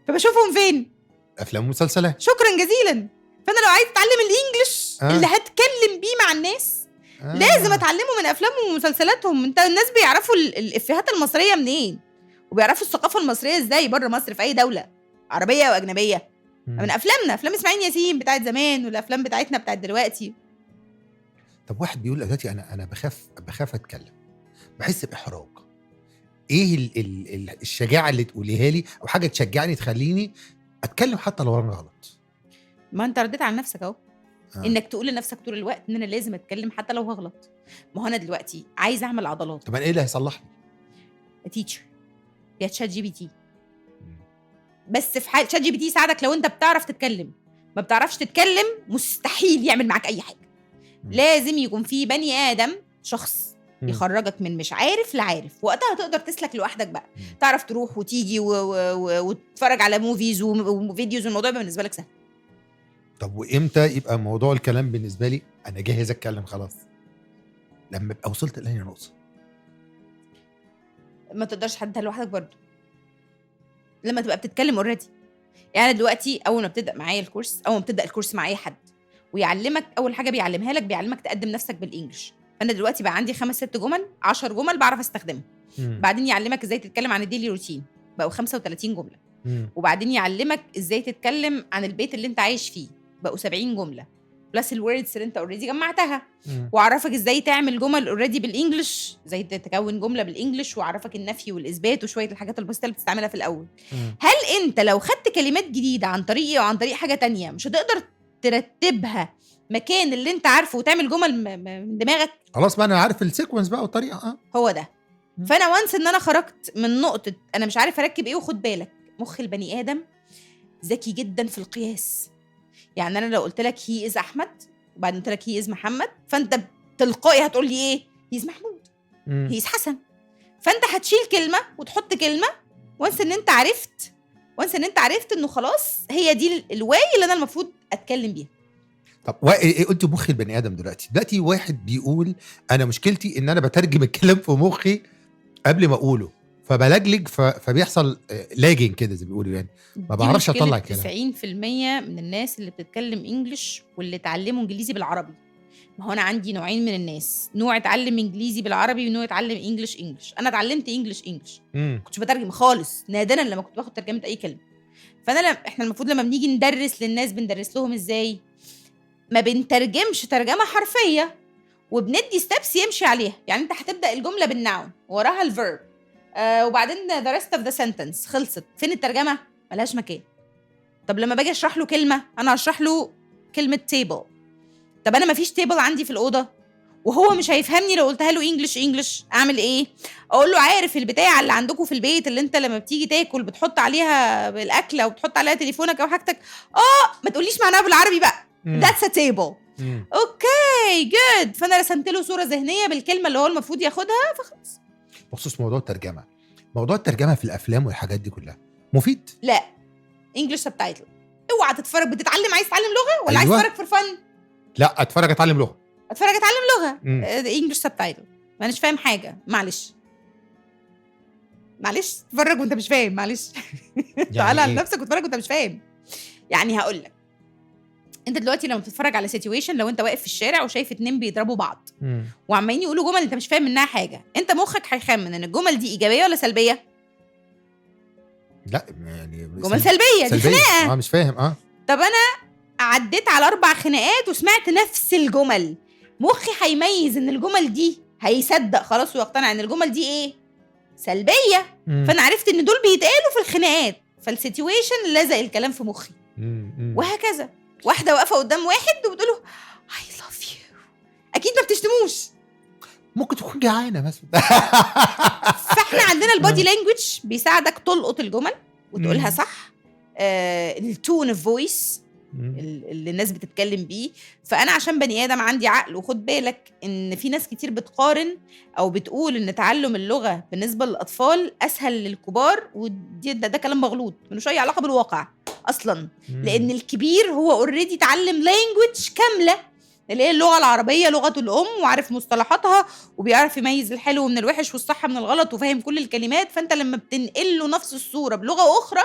فبشوفهم فين؟ افلام ومسلسلات. شكرا جزيلا. فانا لو عايز اتعلم الانجليش اللي هتكلم بيه مع الناس لازم اتعلمه من افلامهم ومسلسلاتهم. انت الناس بيعرفوا الافيهات المصريه منين وبيعرفوا الثقافه المصريه ازاي بره مصر في اي دوله عربيه واجنبيه؟ من افلامنا، افلام اسماعيل ياسين بتاعت زمان والافلام بتاعتنا بتاعت دلوقتي. طب واحد بيقول دلوقتي انا بخاف اتكلم، بحس باحراج. ايه الشجاعه اللي تقوليها لي او حاجه تشجعني تخليني اتكلم حتى لو انا غلط؟ ما انت رديت على نفسك اهو. انك تقول لنفسك طول الوقت ان انا لازم اتكلم حتى لو هغلط. ما هو انا دلوقتي عايز اعمل عضلات، طب ايه اللي هيصلحني؟ تيتشر يا تشات جي بي تي. بس في حال تشات جي بي تي يساعدك لو انت بتعرف تتكلم. ما بتعرفش تتكلم مستحيل يعمل معاك اي حاجه. لازم يكون في بني ادم، شخص يخرجك من مش عارف لعارف. وقتها تقدر تسلك لوحدك بقى، تعرف تروح وتيجي وتتفرج على موفيز وفيديوز، والموضوع بالنسبه لك سهل. طب وامتى يبقى موضوع الكلام بالنسبه لي انا جاهز اتكلم خلاص؟ لما ابقى وصلت لأي نقطه. ما تقدرش تحددها لوحدك برضو، لما تبقى بتتكلم اوريدي. يعني دلوقتي اول ما بتبدا معايا الكورس، اول ما بتبدا الكورس مع اي حد ويعلمك، اول حاجه بيعلمها لك بيعلمك تقدم نفسك بالانجلش. انا دلوقتي بقى عندي 5-6 جمل، 10 جمل بعرف استخدمهم. بعدين يعلمك ازاي تتكلم عن الديلي روتين، بقوا 35 جمله. وبعدين يعلمك ازاي تتكلم عن البيت اللي انت عايش فيه، بقوا 70 جمله بلس الوردز اللي انت اوريدي جمعتها. وعرفك ازاي تعمل جمل اوريدي بالانجلش، ازاي تكون جمله بالانجلش، وعرفك النفي والاثبات وشويه الحاجات البسيطه اللي بتستعملها في الاول. هل انت لو خدت كلمات جديده عن طريقي وعن طريق حاجه تانية مش هتقدر ترتبها مكان اللي انت عارفه وتعمل جمل من دماغك. خلاص بقى انا عارف السيكونس بقى والطريقه. هو ده. فانا وانس ان انا خرجت من نقطه انا مش عارف اركب ايه. وخد بالك مخ البني ادم ذكي جدا في القياس. يعني انا لو قلت لك هي از احمد وبعدين قلت لك هي از محمد، فانت تلقائي هتقول لي ايه؟ هي از محمود، هي از حسن. فانت هتشيل كلمه وتحط كلمه وانس ان انت عرفت انه خلاص هي دي الواي اللي انا المفروض اتكلم بيها. طب قلت مخ البني ادم دلوقتي واحد بيقول انا مشكلتي ان انا بترجم الكلام في مخي قبل ما اقوله فبلجلج فبيحصل لاجين كده زي بيقولوا، يعني ما بعرفش اطلع الكلام. 90% من الناس اللي بتتكلم انجلش واللي اتعلموا انجليزي بالعربي. ما هو انا عندي نوعين من الناس، نوع اتعلم انجليزي بالعربي ونوع اتعلم انجلش. انا اتعلمت انجلش كنتش بترجم خالص، نادرا لما كنت باخد ترجمه اي كلمه. احنا المفروض لما بنيجي ندرس للناس بندرس لهم ازاي؟ ما بنترجمش ترجمه حرفيه وبندي ستيبس يمشي عليها. يعني انت هتبدا الجمله بالناون وراها الفيرب وبعدين the rest of the sentence خلصت. فين الترجمه؟ ملهاش مكان. طب لما باجي اشرح له كلمه انا هشرح له كلمه table. طب انا مفيش تيبل عندي في الاوضه وهو مش هيفهمني لو قلتها له انجلش. اعمل ايه؟ اقول له عارف البتاعه اللي عندكم في البيت اللي انت لما بتيجي تاكل بتحط عليها الاكله وبتحط عليها تليفونك او حاجتك؟ ما تقوليش معناها بالعربي بقى. that's a table. اوكي جود. فانا رسمت له صوره ذهنيه بالكلمه اللي هو المفروض ياخدها فخلاص. بخصوص موضوع الترجمه في الافلام والحاجات دي كلها مفيد؟ لا، انجلش سبتايتل. اوعى تتفرج. بتتعلم عايز تتعلم لغه ولا أيوة. عايز تتفرج فور فن؟ لا اتفرج اتعلم لغه. انجلش سبتايتل. ما اناش فاهم حاجه. معلش تتفرج وانت مش فاهم. معلش يعني تعالى على إيه؟ نفسك وتتفرج وانت مش فاهم. يعني هقول لك، انت دلوقتي لما بتتفرج على سيتويشن، لو انت واقف في الشارع وشايف 2 بيضربوا بعض وعمالين يقولوا جمل انت مش فاهم منها حاجه، انت مخك هيخمن ان الجمل دي ايجابيه ولا سلبيه؟ لا يعني جمل سلبيه. دي خناقه. مش فاهم. طب انا عديت على 4 خناقات وسمعت نفس الجمل، مخي هيميز ان الجمل دي، هيصدق خلاص ويقتنع ان الجمل دي ايه؟ سلبيه. فانا عرفت ان دول بيتقالوا في الخناقات، فالسيتويشن لزق الكلام في مخي. وهكذا. واحده واقفه قدام واحد وبتقوله I love you، اكيد ما بتشتموش، ممكن تكون جعانه مثلا. فاحنا عندنا البودي لانجويج بيساعدك تلقط الجمل وتقولها صح. التون اوف فويس اللي الناس بتتكلم بيه. فانا عشان بني ادم عندي عقل، وخد بالك ان في ناس كتير بتقارن او بتقول ان تعلم اللغه بالنسبه للاطفال اسهل للكبار، ده كلام مغلوط ملوش اي علاقه بالواقع اصلا. لان الكبير هو اوريدي اتعلم لانجويج كامله اللي هي اللغه العربيه لغته الام، وعارف مصطلحاتها وبيعرف يميز الحلو من الوحش والصح من الغلط وفاهم كل الكلمات. فانت لما بتنقل له نفس الصوره بلغه اخرى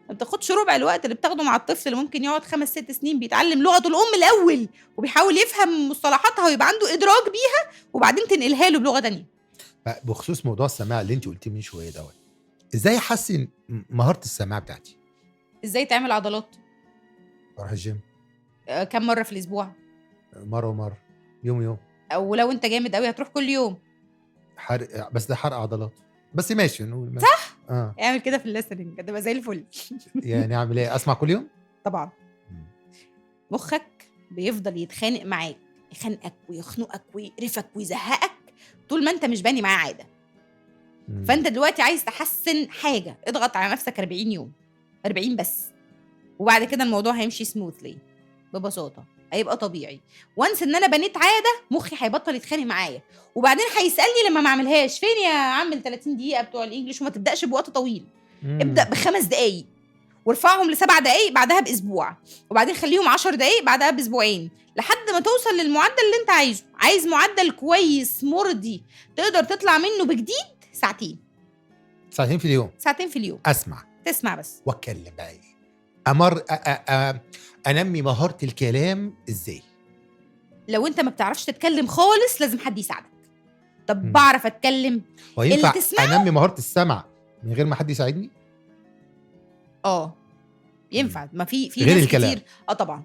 ما بتاخدش ربع الوقت اللي بتاخده مع الطفل اللي ممكن يقعد 5-6 سنين بيتعلم لغته الام الاول وبيحاول يفهم مصطلحاتها ويبقى عنده ادراك بيها، وبعدين تنقلها له بلغه تانية. بخصوص موضوع السماع اللي انت قلتيه من شويه دوت، ازاي احسن مهاره السماع بتاعتي؟ ازاي تعمل عضلات؟ اروح الجيم. كم مره في الاسبوع؟ مره يوم. او لو انت جامد قوي هتروح كل يوم. حرق، بس ده حرق عضلات بس ماشي نقول ماشي. صح. اعمل كده في الليسننج هتبقى زي الفل. يعني اعمل ايه؟ اسمع كل يوم طبعا. مخك بيفضل يتخانق معاك، يخنقك ويخنقك ويقرفك ويزهقك طول ما انت مش باني معاه عاده. فانت دلوقتي عايز تحسن حاجه، اضغط على نفسك 40 يوم 40 بس، وبعد كده الموضوع هيمشي سموثلي ببساطه، هيبقى طبيعي. وانس ان انا بنيت عاده مخي هيبطل يتخانق معايا، وبعدين هيسالني لما ما اعملهاش فين يا عم ال 30 دقيقه بتوع الانجليش. وما تبداش بوقت طويل. ابدا ب5 دقايق وارفعهم ل7 دقايق بعدها باسبوع، وبعدين خليهم 10 دقايق بعدها باسبوعين، لحد ما توصل للمعدل اللي انت عايزه. عايز معدل كويس مرضي تقدر تطلع منه بجديد؟ ساعتين في اليوم. تسمع بس واتكلم بقى. انمي مهاره الكلام ازاي؟ لو انت ما بتعرفش تتكلم خالص لازم حد يساعدك. طب بعرف اتكلم. وينفع انمي مهاره السمع من غير ما حد يساعدني؟ ينفع. ما في غير ناس الكلام. كتير طبعا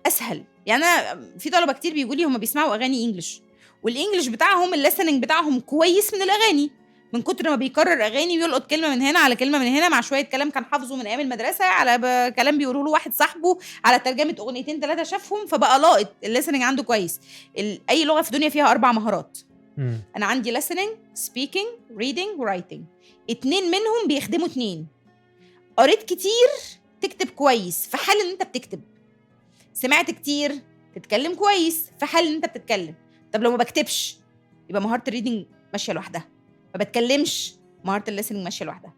اسهل. يعني انا في طلبه كتير بيقولوا لي هم بيسمعوا اغاني انجلش والانجلش بتاعهم الليسننج بتاعهم كويس من الاغاني، من كتر ما بيكرر اغاني ويلقط كلمه من هنا على كلمه من هنا، مع شويه كلام كان حافظه من ايام المدرسه، على كلام بيقولوا له واحد صاحبه، على ترجمه اغنيتين 3 شافهم، فبقى لاقط الليسننج عنده كويس. اي لغه في الدنيا فيها 4 مهارات. انا عندي listening speaking reading writing. 2 منهم بيخدموا 2. قريت كتير تكتب كويس في حال ان انت بتكتب، سمعت كتير تتكلم كويس في حال ان انت بتتكلم. طب لو ما بكتبش يبقى مهاره الريدنج ماشيه لوحدها، ما بتكلمش مهاره الليسننج ماشيه لوحدها.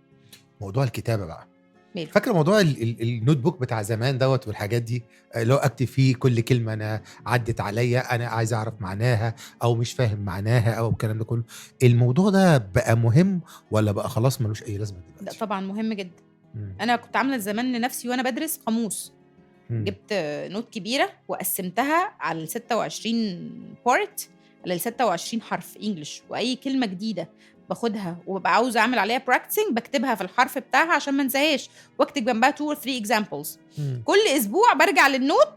موضوع الكتابه بقى، ميلو. فاكره موضوع النوت بوك بتاع زمان دوت والحاجات دي، اللي هو اكتب فيه كل كلمه انا عدت عليا انا عايز اعرف معناها او مش فاهم معناها او الكلام ده كله. الموضوع ده بقى مهم ولا بقى خلاص ملوش اي لازمه لا دلوقتي؟ طبعا مهم جدا. انا كنت عامله زمان لنفسي وانا بدرس قاموس. جبت نوت كبيره وقسمتها على 26 بارت، على 26 حرف انجلش، واي كلمه جديده باخدها وببقى عاوزه اعمل عليها براكتسنج بكتبها في الحرف بتاعها عشان ما انساهاش، واكتب جنبها 2 or 3 examples. كل اسبوع برجع للنوت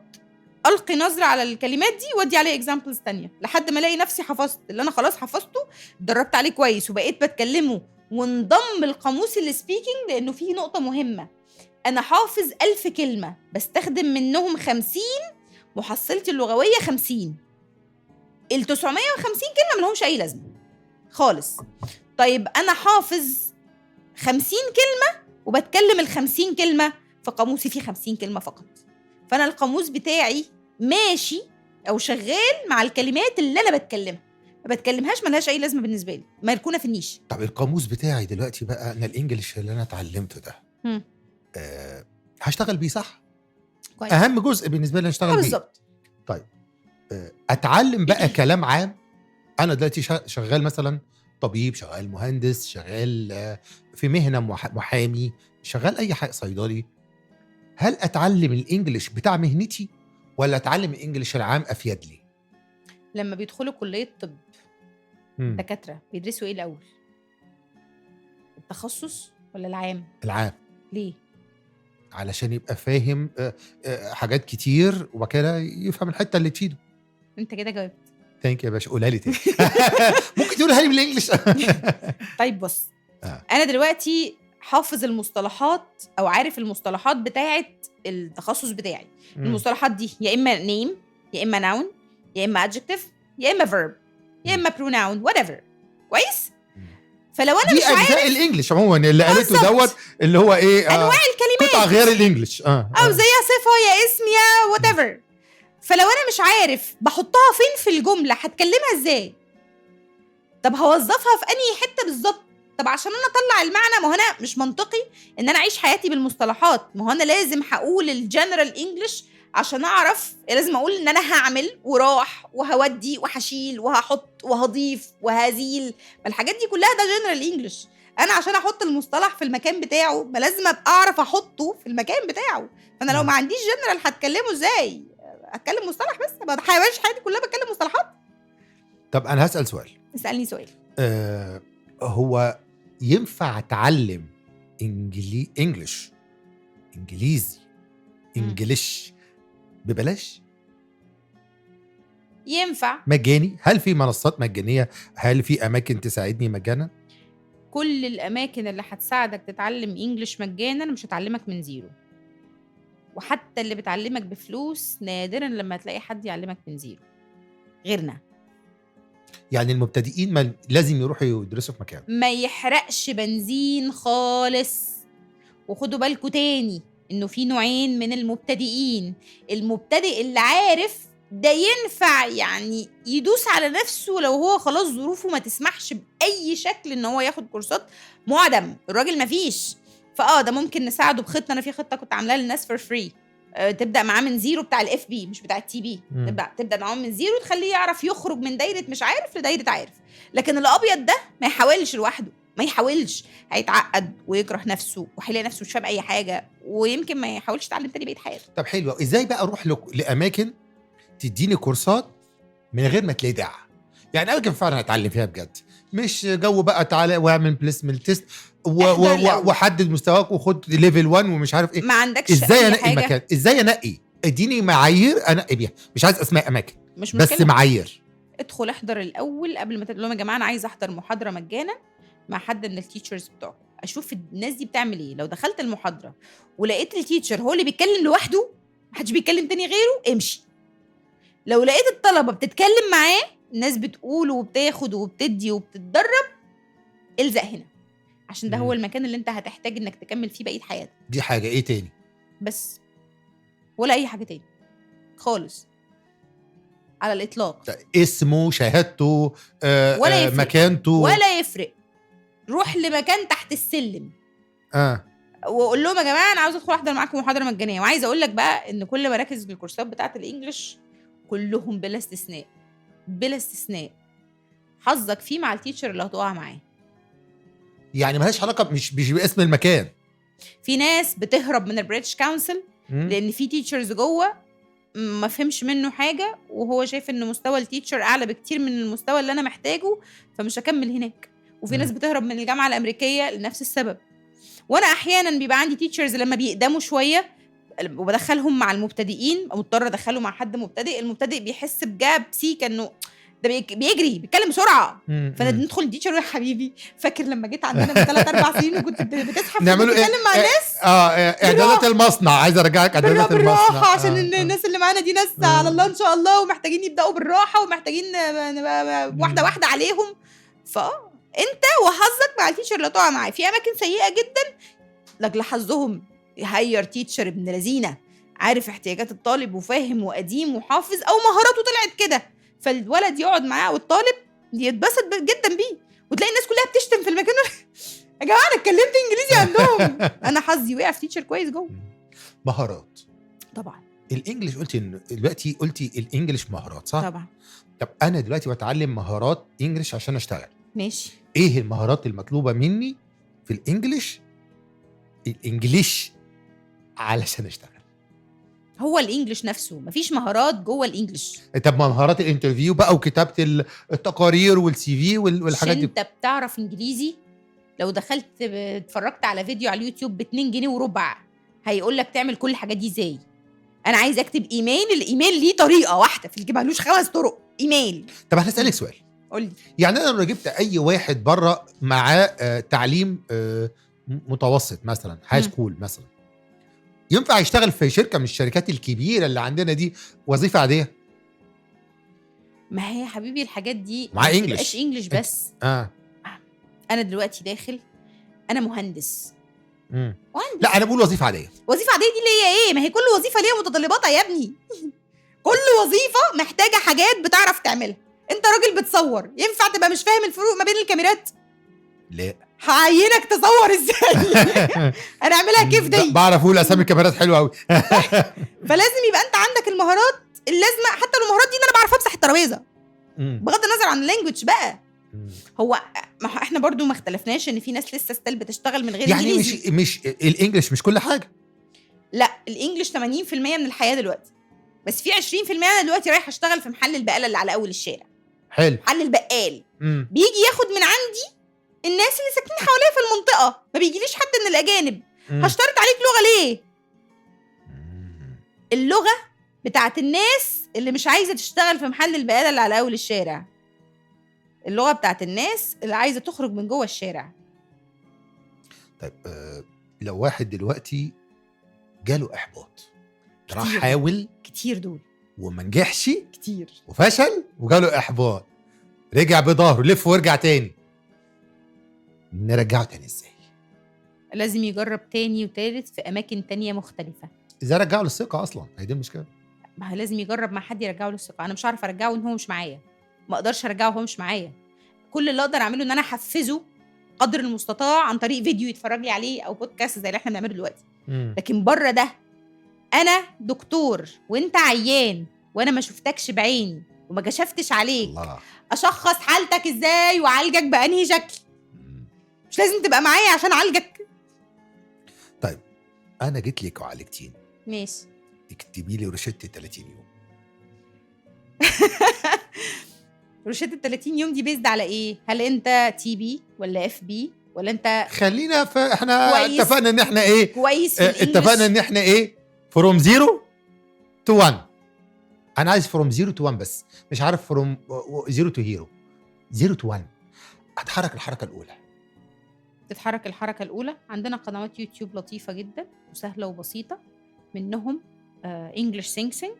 القي نظره على الكلمات دي وادي عليها اكزامبلز تانية لحد ما الاقي نفسي حفظت اللي انا خلاص حفظته، اتدربت عليه كويس وبقيت بتكلمه، وانضم القاموس السبيكينج. لانه فيه نقطه مهمه، انا حافظ 1000 كلمه بستخدم منهم 50، محصلتي اللغويه 50. ال 950 كلمه ملهمش اي لازمه خالص. طيب انا حافظ 50 كلمه وبتكلم ال 50 كلمه، فقاموسي فيه 50 كلمه فقط. فانا القاموس بتاعي ماشي او شغال مع الكلمات اللي انا بتكلمها، ما بتكلمهاش ملهاش اي لازمه بالنسبه لي، مركونه في النيش. طب القاموس بتاعي دلوقتي بقى، انا الانجليش اللي انا اتعلمته ده هشتغل بيه صح؟ كويس. اهم جزء بالنسبه لي اشتغل بيه بالظبط. طيب اتعلم بقى كلام عام. انا دلوقتي شغال مثلا طبيب، شغال مهندس، شغال في مهنه محامي، شغال اي حاجه، صيدلي. هل اتعلم الانجليش بتاع مهنتي ولا اتعلم الانجليش العام افيد لي؟ لما بيدخلوا كليه طب دكاتره بيدرسوا ايه الاول؟ التخصص ولا العام؟ العام. ليه؟ علشان يبقى فاهم حاجات كتير وكده يفهم الحته اللي تفيده. انت كده جاوبت. ثانك يا باشا، قولها لي تاني. ممكن تقولها لي بالانجلش؟ طيب بص، انا دلوقتي حافظ المصطلحات او عارف المصطلحات بتاعه التخصص بتاعي. المصطلحات دي يا اما نيم، يا اما ناون، يا اما ادجكتيف، يا اما فيرب، يا اما بروناون، whatever. كويس. فلو انا مش عارف دي اجزاء الانجليش عموما اللي قالته دوت اللي هو ايه انواع الكلمات، قطع غير الانجليش او زي صفه يا اسم يا whatever. فلو انا مش عارف بحطها فين في الجمله هتكلمها ازاي؟ طب هوظفها في انهي حته بالظبط؟ طب عشان انا اطلع المعنى، ما هو انا مش منطقي ان انا اعيش حياتي بالمصطلحات، ما هو انا لازم هقول الجنرال انجلش عشان اعرف، لازم اقول ان انا هعمل وراح وهودي وهشيل وهحط وهضيف وهزيل. ما الحاجات دي كلها ده جنرال انجلش. انا عشان احط المصطلح في المكان بتاعه ما لازم ابقى اعرف احطه في المكان بتاعه. فانا لو ما عنديش جنرال هتكلمه ازاي؟ هتكلم مصطلح بس، ما بحاولش حياتي كلها بتكلم مصطلحات. طب انا هسأل سؤال. اسألني سؤال. هو ينفع اتعلم انجليزي ببلاش؟ ينفع مجاني؟ هل في منصات مجانية؟ هل في اماكن تساعدني مجانا؟ كل الاماكن اللي هتساعدك تتعلم انجليش مجانا مش هتعلمك من زيرو، وحتى اللي بتعلمك بفلوس نادرا لما تلاقي حد يعلمك من زيرو غيرنا. يعني المبتدئين ما لازم يروحوا يدرسوا في مكان، ما يحرقش بنزين خالص. وخدوا بالكوا تاني انه في نوعين من المبتدئين. المبتدئ اللي عارف ده ينفع يعني يدوس على نفسه لو هو خلاص ظروفه ما تسمحش بأي شكل ان هو ياخد كورسات معدم، الراجل ما فيش، ده ممكن نساعده بخطة. انا في خطة كنت عاملاها للناس فور فري، تبدا معاه من زيرو بتاع الاف بي مش بتاع التي بي، تبدا معاه من زيرو، تخليه يعرف يخرج من دايره مش عارف لدايره عارف. لكن الابيض ده ما يحاولش لوحده، ما يحاولش، هيتعقد ويكره نفسه وهيلاقي نفسه مش فاهم اي حاجه، ويمكن ما يحاولش يتعلم تاني بقيه حياته. طب حلو، ازاي بقى اروح لاماكن تديني كورسات من غير ما تلاقي دعوه؟ يعني اماكن فعلا اتعلم فيها بجد، مش جو بقى تعالى واعمل بليسمنت تيست وحدد مستواك وخد ليفل 1 ومش عارف ايه. ما عندكش ازاي انقي المكان؟ ازاي انقي؟ اديني معايير انقي بيها، مش عايز اسماء اماكن، مش بس معايير. ادخل احضر الاول قبل ما تقول لهم يا جماعه انا عايز احضر محاضره مجانا، مع حد من التيتشرز بتوعكم، اشوف الناس دي بتعمل ايه. لو دخلت المحاضره ولقيت التيتشر هو اللي بيتكلم لوحده، محدش بيتكلم تاني غيره، امشي. لو لقيت الطلبه بتتكلم معاه، الناس بتقول وبتاخد وبتدي وبتتدرب، الزق هنا، عشان ده هو المكان اللي انت هتحتاج انك تكمل فيه بقيه حياتك. دي حاجه. ايه تاني؟ بس ولا اي حاجه تاني خالص على الاطلاق. اسمه، شهادته، ولا يفرق. مكانته، ولا يفرق. روح لمكان تحت السلم واقول لهم يا جماعه انا عاوز ادخل احضر معاكم محاضره مجانيه. وعايزه اقول لك بقى ان كل مراكز الكورسات بتاعه الانجليش كلهم بلا استثناء، بلا استثناء، حظك فيه مع التيتشر اللي هتقع معاه. يعني ملهاش علاقه، مش باسم المكان. في ناس بتهرب من البريتش كونسل لان في تيتشرز جوه ما فهمش منه حاجه، وهو شايف ان مستوى التيتشر اعلى بكتير من المستوى اللي انا محتاجه، فمش هكمل هناك. وفي ناس بتهرب من الجامعه الامريكيه لنفس السبب. وانا احيانا بيبقى عندي تيتشرز لما بيقدموا شويه وبدخلهم مع المبتدئين، مضطر ادخله مع حد مبتدئ. المبتدئ بيحس بجاب سيكا انه ده بيجري بيتكلم بسرعه، فندخل التيتشر يا حبيبي فاكر لما جيت عندنا من 3-4 سنين وكنت بتزحف نعملوا تتكلم مع الناس اعدادات المصنع. عايز ارجعك اعدادات المصنع بالراحه عشان الناس اللي معانا دي ناس على الله ان شاء الله، ومحتاجين يبداوا بالراحه، ومحتاجين واحده واحده عليهم. فانت وحظك مع التيتشر اللي هتقع معاه. في اماكن سيئه جدا لاجل حظهم يهير تيتشر ابن لذينه عارف احتياجات الطالب وفاهم وقديم وحافظ، او مهاراته طلعت كده، فالولد يقعد معاه والطالب يتبسط جدا بيه، وتلاقي الناس كلها بتشتم في المكان. يا جماعه انا اتكلمت انجليزي عندهم. انا حظي وقع في تيتشر كويس جوه. مهارات طبعا الانجليش. قلتي الانجليش مهارات، صح؟ طبعا. طب انا دلوقتي بتعلم مهارات انجليش عشان اشتغل. ماشي. ايه المهارات المطلوبه مني في الانجليش علشان اشتغل؟ هو الانجليش نفسه مفيش مهارات جوه الانجليش. طب مهارات الانترفيو بقى وكتابه التقارير والسي في والحاجات دي. انت بتعرف انجليزي لو دخلت اتفرجت على فيديو على اليوتيوب ب2 جنيه وربع هيقول لك تعمل كل الحاجات دي ازاي. انا عايز اكتب ايميل، الايميل ليه طريقه واحده، في مالوش 5 طرق ايميل. طب هسألك سؤال. قول لي. يعني انا لو جبت اي واحد بره معاه تعليم متوسط مثلا، هاي سكول مثلا، ينفع يشتغل في شركه من الشركات الكبيره اللي عندنا دي وظيفه عاديه؟ ما هي يا حبيبي الحاجات دي مع ما انجلش. بتبقاش انجلش بس. انا دلوقتي داخل، انا مهندس. لا انا بقول وظيفه عاديه. وظيفه عاديه دي اللي هي ايه؟ ما هي كل وظيفه ليها متطلباتها يا ابني. كل وظيفه محتاجه حاجات بتعرف تعملها. انت راجل بتصور، ينفع تبقى مش فاهم الفروق ما بين الكاميرات؟ لا. هعينك تصور ازاي؟ انا اعملها كيف دي؟ بعرف اقول اسامي الكاميرات حلوه قوي. فلازم يبقى انت عندك المهارات اللازمه. حتى المهارات دي ان انا بعرف امسح الترابيزه بغض النظر عن اللانجوج بقى. هو ما احنا برضو ما اختلفناش ان في ناس لسه ستيل بتشتغل من غير يعني انجليزي. مش الانجليش مش كل حاجه. لا الانجليش 80% من الحياه دلوقتي، بس في 20% انا دلوقتي رايح اشتغل في محل البقاله اللي على اول الشارع. حلو. محل البقال بيجي ياخد من عندي الناس اللي ساكنين حواليا في المنطقه، ما بيجيليش حد من الاجانب. هشترط عليك لغه ليه؟ اللغه بتاعت الناس اللي مش عايزه تشتغل في محل البقاله اللي على اول الشارع، اللغه بتاعت الناس اللي عايزه تخرج من جوه الشارع. طيب لو واحد دلوقتي جاله احباط، راح حاول كتير دول وما نجحش كتير وفشل وجاله احباط، رجع بظهره لف وارجع تاني، نرجعه تاني ازاي؟ لازم يجرب تاني وتالت في اماكن تانية مختلفه. ازاي ارجعه للثقه اصلا؟ هي دي المشكله. ما هو لازم يجرب مع حد يرجعه للثقه. انا مش عارفه ارجعه ان هو مش معايا، ما اقدرش ارجعه وهو مش معايا. كل اللي اقدر اعمله ان انا احفزه قدر المستطاع عن طريق فيديو يتفرج لي عليه او بودكاست زي اللي احنا بنعمله دلوقتي. لكن بره ده انا دكتور وانت عيان وانا ما شفتكش بعيني وما كشفتش عليك الله. اشخص حالتك ازاي واعالجك بانهي شكل؟ مش لازم تبقى معايا عشان اعالجك. طيب انا جيت لك وعالجتيني، ماشي، اكتبي لي روشته 30 يوم. روشته 30 يوم دي بيزد على ايه؟ هل انت تي بي ولا اف بي ولا انت خلينا احنا اتفقنا ان احنا ايه كويس في الانجليش. اتفقنا ان احنا ايه فروم 0 to 1. انا عايز فروم 0 to 1 بس، مش عارف فروم 0 to هيرو. 0 to 1 اتحرك الحركه الاولى تتحرك الحركه الاولى. عندنا قنوات يوتيوب لطيفه جدا وسهله وبسيطه، منهم انجلش سينكسينج،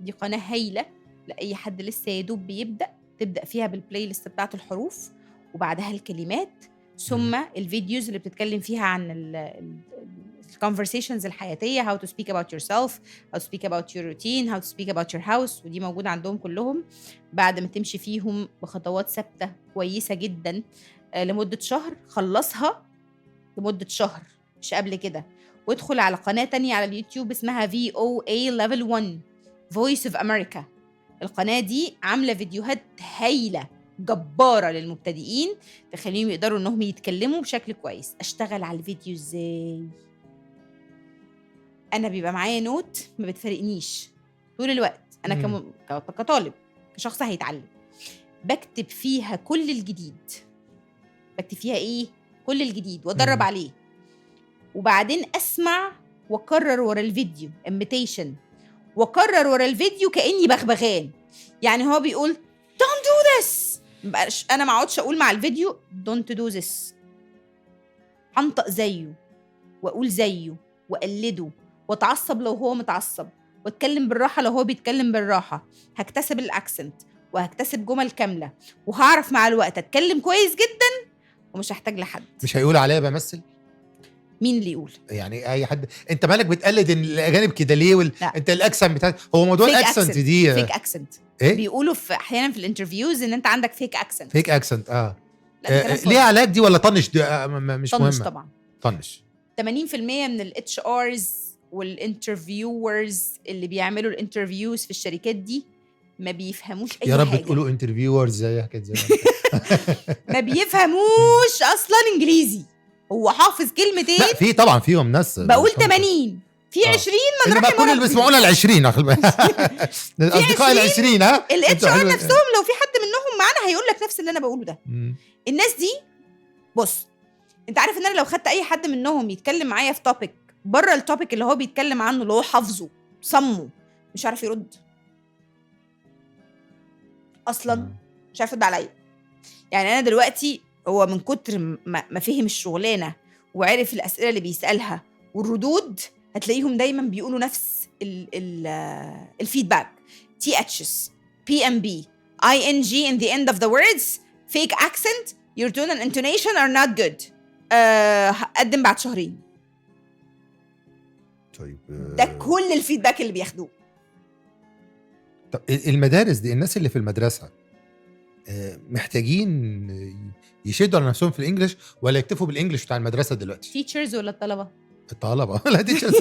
دي قناه هايله لاي حد لسه يدوب بيبدا. تبدا فيها بالبلاي ليست بتاعت الحروف وبعدها الكلمات، ثم الفيديوز اللي بتتكلم فيها عن الكونفرسيشنز الحياتيه، how to speak about yourself, how to speak about your routine, how to speak about your house، ودي موجوده عندهم كلهم. بعد ما تمشي فيهم بخطوات ثابته كويسه جدا لمده شهر، خلصها لمده شهر مش قبل كده، وادخل على قناه تانية على اليوتيوب اسمها VOA Level 1 Voice of America. القناه دي عامله فيديوهات هايله جباره للمبتدئين تخليهم يقدروا انهم يتكلموا بشكل كويس. اشتغل على الفيديو ازاي؟ انا بيبقى معايا نوت ما بتفرقنيش طول الوقت، انا كطالب كشخص هيتعلم، بكتب فيها كل الجديد. بكتب فيها ايه؟ كل الجديد وادرب عليه، وبعدين اسمع واكرر ورا الفيديو imitation، واكرر ورا الفيديو كاني بغبغان. يعني هو بيقول don't do this، انا ما اقعدش اقول مع الفيديو don't do this، هنطق زيه واقول زيه واقلده واتعصب لو هو متعصب واتكلم بالراحه لو هو بيتكلم بالراحه. هكتسب الاكسنت وهكتسب جمل كامله، وهعرف مع الوقت اتكلم كويس جدا ومش هحتاج لحد. مش هيقول عليا بمثل؟ مين اللي يقول؟ يعني اي حد. انت مالك بتقلد ان الاجانب كده ليه انت الاكسنت بتاعك هو موضوع الاكسنت دي فيك اكسنت. إيه؟ بيقولوا في احيانا في الانترفيوز ان انت عندك فيك اكسنت. فيك اكسنت ليه علاج دي ولا طنش دي؟ مش طنش مهمه طبعا. طنش. 80% من الاتش ارز والانترفيورز اللي بيعملوا الانترفيوز في الشركات دي ما بيفهموش اي حاجه. يا رب تقولوا انترفيورز زي كده ما بيفهموش اصلا انجليزي. هو حافظ كلمتين. لا في طبعا فيهم ناس بقول 80 في 20 من رقم كل اللي بيسمعونا ال20 اصدقاء ال20 ها الاتش ار نفسهم لو في حد منهم معانا هيقول لك نفس اللي انا بقوله ده. الناس دي بص، انت عارف ان انا لو خدت اي حد منهم يتكلم معايا في توبيك بره التوبيك اللي هو بيتكلم عنه اللي هو حافظه صمه، مش عارف يرد اصلا، مش عارف يرد عليا. يعني انا دلوقتي هو من كتر ما فهم الشغلانه وعرف الاسئله اللي بيسالها والردود، هتلاقيهم دايما بيقولوا نفس الفيدباك. THs PMB ING in the end of the words, fake accent, your tone and intonation are not good. قدم بعد شهرين. طيب ده كل الفيدباك اللي بياخدوه. طب المدارس دي، الناس اللي في المدرسه محتاجين يشدوا على نفسهم في الانجليش ولا يكتفوا بالانجليش بتاع المدرسه دلوقتي؟ تيتشرز ولا الطلبه؟ الطلبه. لا تيتشرز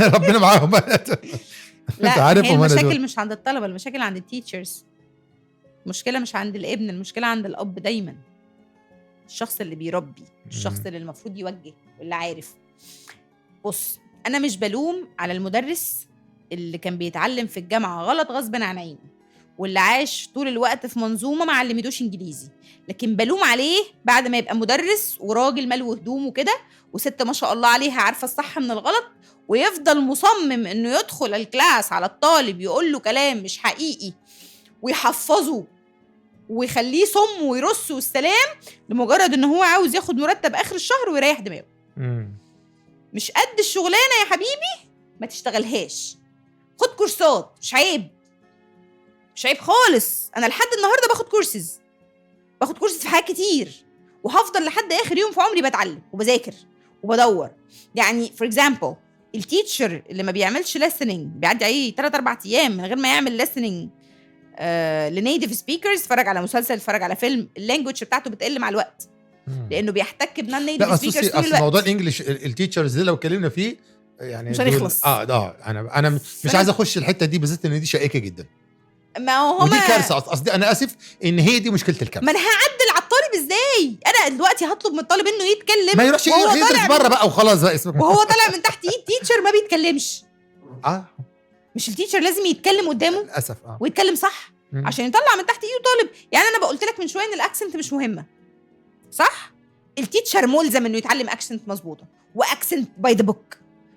ربنا معاهم. لا هي المشاكل مش عند الطلبه، المشاكل عند التيتشرز. المشكله مش عند الابن، المشكله عند الاب دايما، الشخص اللي بيربي، الشخص اللي المفروض يوجه واللي عارف. بص انا مش بلوم على المدرس اللي كان بيتعلم في الجامعه غلط غصب عن عينه، واللي عاش طول الوقت في منظومه ما علمتوش انجليزي، لكن بلوم عليه بعد ما يبقى مدرس وراجل ملو هدومه كده وست ما شاء الله عليها عارفه الصح من الغلط، ويفضل مصمم انه يدخل الكلاس على الطالب يقول له كلام مش حقيقي ويحفظه ويخليه صم ويرص والسلام لمجرد ان هو عاوز ياخد مرتب اخر الشهر ويريح دماغه. مش قد الشغلانه يا حبيبي ما تشتغلهاش. خد كورسات، مش عيب، مش عيب خالص. انا لحد النهارده باخد كورسز في حاجات كتير، وهفضل لحد اخر يوم في عمري بتعلم وبذاكر وبدور. يعني فور اكزامبل التيتشر اللي ما بيعملش listening بيعدي عليه 3-4 ايام من غير ما يعمل listening لنيتيف سبيكرز، اتفرج على مسلسل، اتفرج على فيلم، اللانجوج بتاعته بتقل مع الوقت لانه بيحتك بنان نيتيف سبيكرز طول الوقت. موضوع الانجليش التيتشرز ده لو اتكلمنا فيه يعني مش هنخلص. انا مش عايز اخش الحته دي بالذات ان دي شائكه جدا. ما هو ودي كارثه قصدي، انا اسف ان هي دي مشكله الكارثه. ما انا هعدل على الطالب ازاي؟ انا دلوقتي هطلب من الطالب انه يتكلم، ما يروحش يدرس بره بقى وخلاص بقى اسمه وهو طالع من تحت ايد تيتشر ما بيتكلمش. مش التيتشر لازم يتكلم قدامه للاسف ويتكلم صح عشان يطلع من تحت ايده طالب. يعني انا قلت لك من شويه ان الاكسنت مش مهمه، صح؟ التيتشر ملزم انه يتعلم اكسنت مظبوطه واكسنت باي ذا بوك،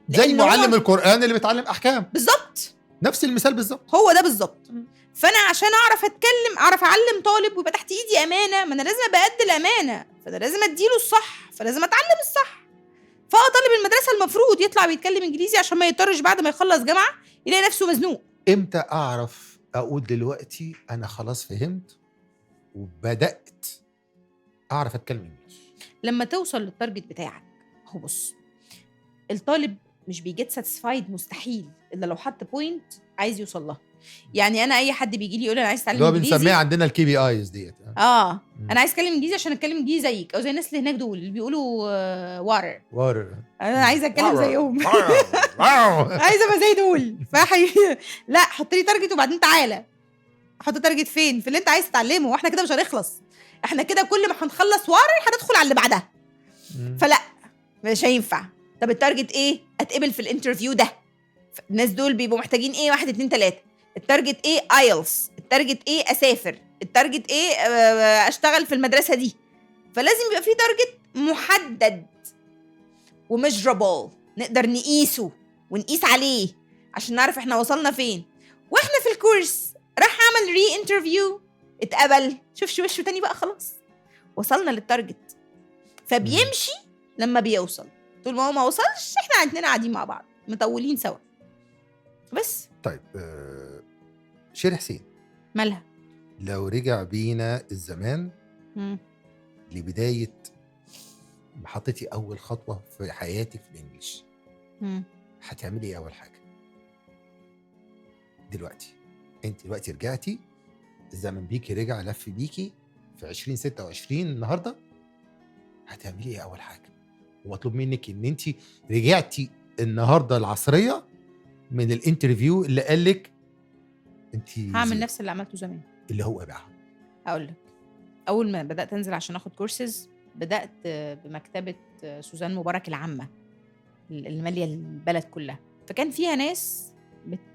زي معلم القرآن اللي بيتعلم احكام بالظبط. نفس المثال بالظبط، هو ده بالظبط. فانا عشان اعرف اتكلم، اعرف اعلم طالب ويبقى تحت ايدي امانه، ما انا لازم ابقى قد الامانه. فانا لازم اديله الصح، فلازم اتعلم الصح. طالب المدرسه المفروض يطلع بيتكلم انجليزي عشان ما يضطرش بعد ما يخلص جامعه يلاقي نفسه مزنوق. امتى اعرف اقول دلوقتي انا خلاص فهمت وبدات اعرف اتكلم انجليزي؟ لما توصل للتارجت بتاعك. هو بص، الطالب مش بيجيت ساتسفايد مستحيل الا لو حط بوينت عايز يوصل لها. يعني انا اي حد بيجي لي يقول انا عايز اتعلم اللي هو انجليزي، بنسميها عندنا الكي بي ايز ديت. انا عايز اتكلم انجليزي عشان اتكلم انجليزي زيك او زي الناس اللي هناك دول اللي بيقولوا وارر. انا عايزه اتكلم زيهم. عايزه ابقى زي دول. لا، حط لي تارجت وبعدين تعالى. حط تارجت فين؟ في اللي انت عايز تتعلمه، واحنا كده مش هنخلص. احنا كده كل ما هنخلص وارر هندخل على اللي بعدها. فلا، مش هينفع. طب التارجت ايه؟ اتقبل في الانترفيو ده. الناس دول بيبقوا محتاجين ايه؟ 1 2 3. التارجت ايه؟ ايلتس. التارجت ايه؟ اسافر. التارجت ايه؟ اشتغل في المدرسه دي. فلازم يبقى في تارجت محدد وميجرابل نقدر نقيسه ونقيس عليه عشان نعرف احنا وصلنا فين. واحنا في الكورس راح اعمل ري انترفيو، اتقبل، شوفش وشه تاني بقى، خلاص وصلنا للتارجت. فبيمشي لما بيوصل. طول ما هو ما وصلش احنا عندنا قاعدين مع بعض مطولين سوا بس. طيب شيري حسين مالها؟ لو رجع بينا الزمان لبداية ما حطيتي أول خطوة في حياتك في الإنجليش، هتعملي إيه أول حاجة؟ دلوقتي أنت دلوقتي رجعتي الزمن بيكي، رجع لف بيكي في 2026 النهاردة، هتعملي إيه أول حاجة؟ ومطلوب منك إن أنت رجعتي النهاردة العصرية من الانترفيو اللي قالك أنت هعمل نفس اللي عملته زمان. اللي هو بقى أقول لك، أول ما بدأت أنزل عشان أخد كورسز بدأت بمكتبة سوزان مبارك العامة اللي مالية البلد كلها. فكان فيها ناس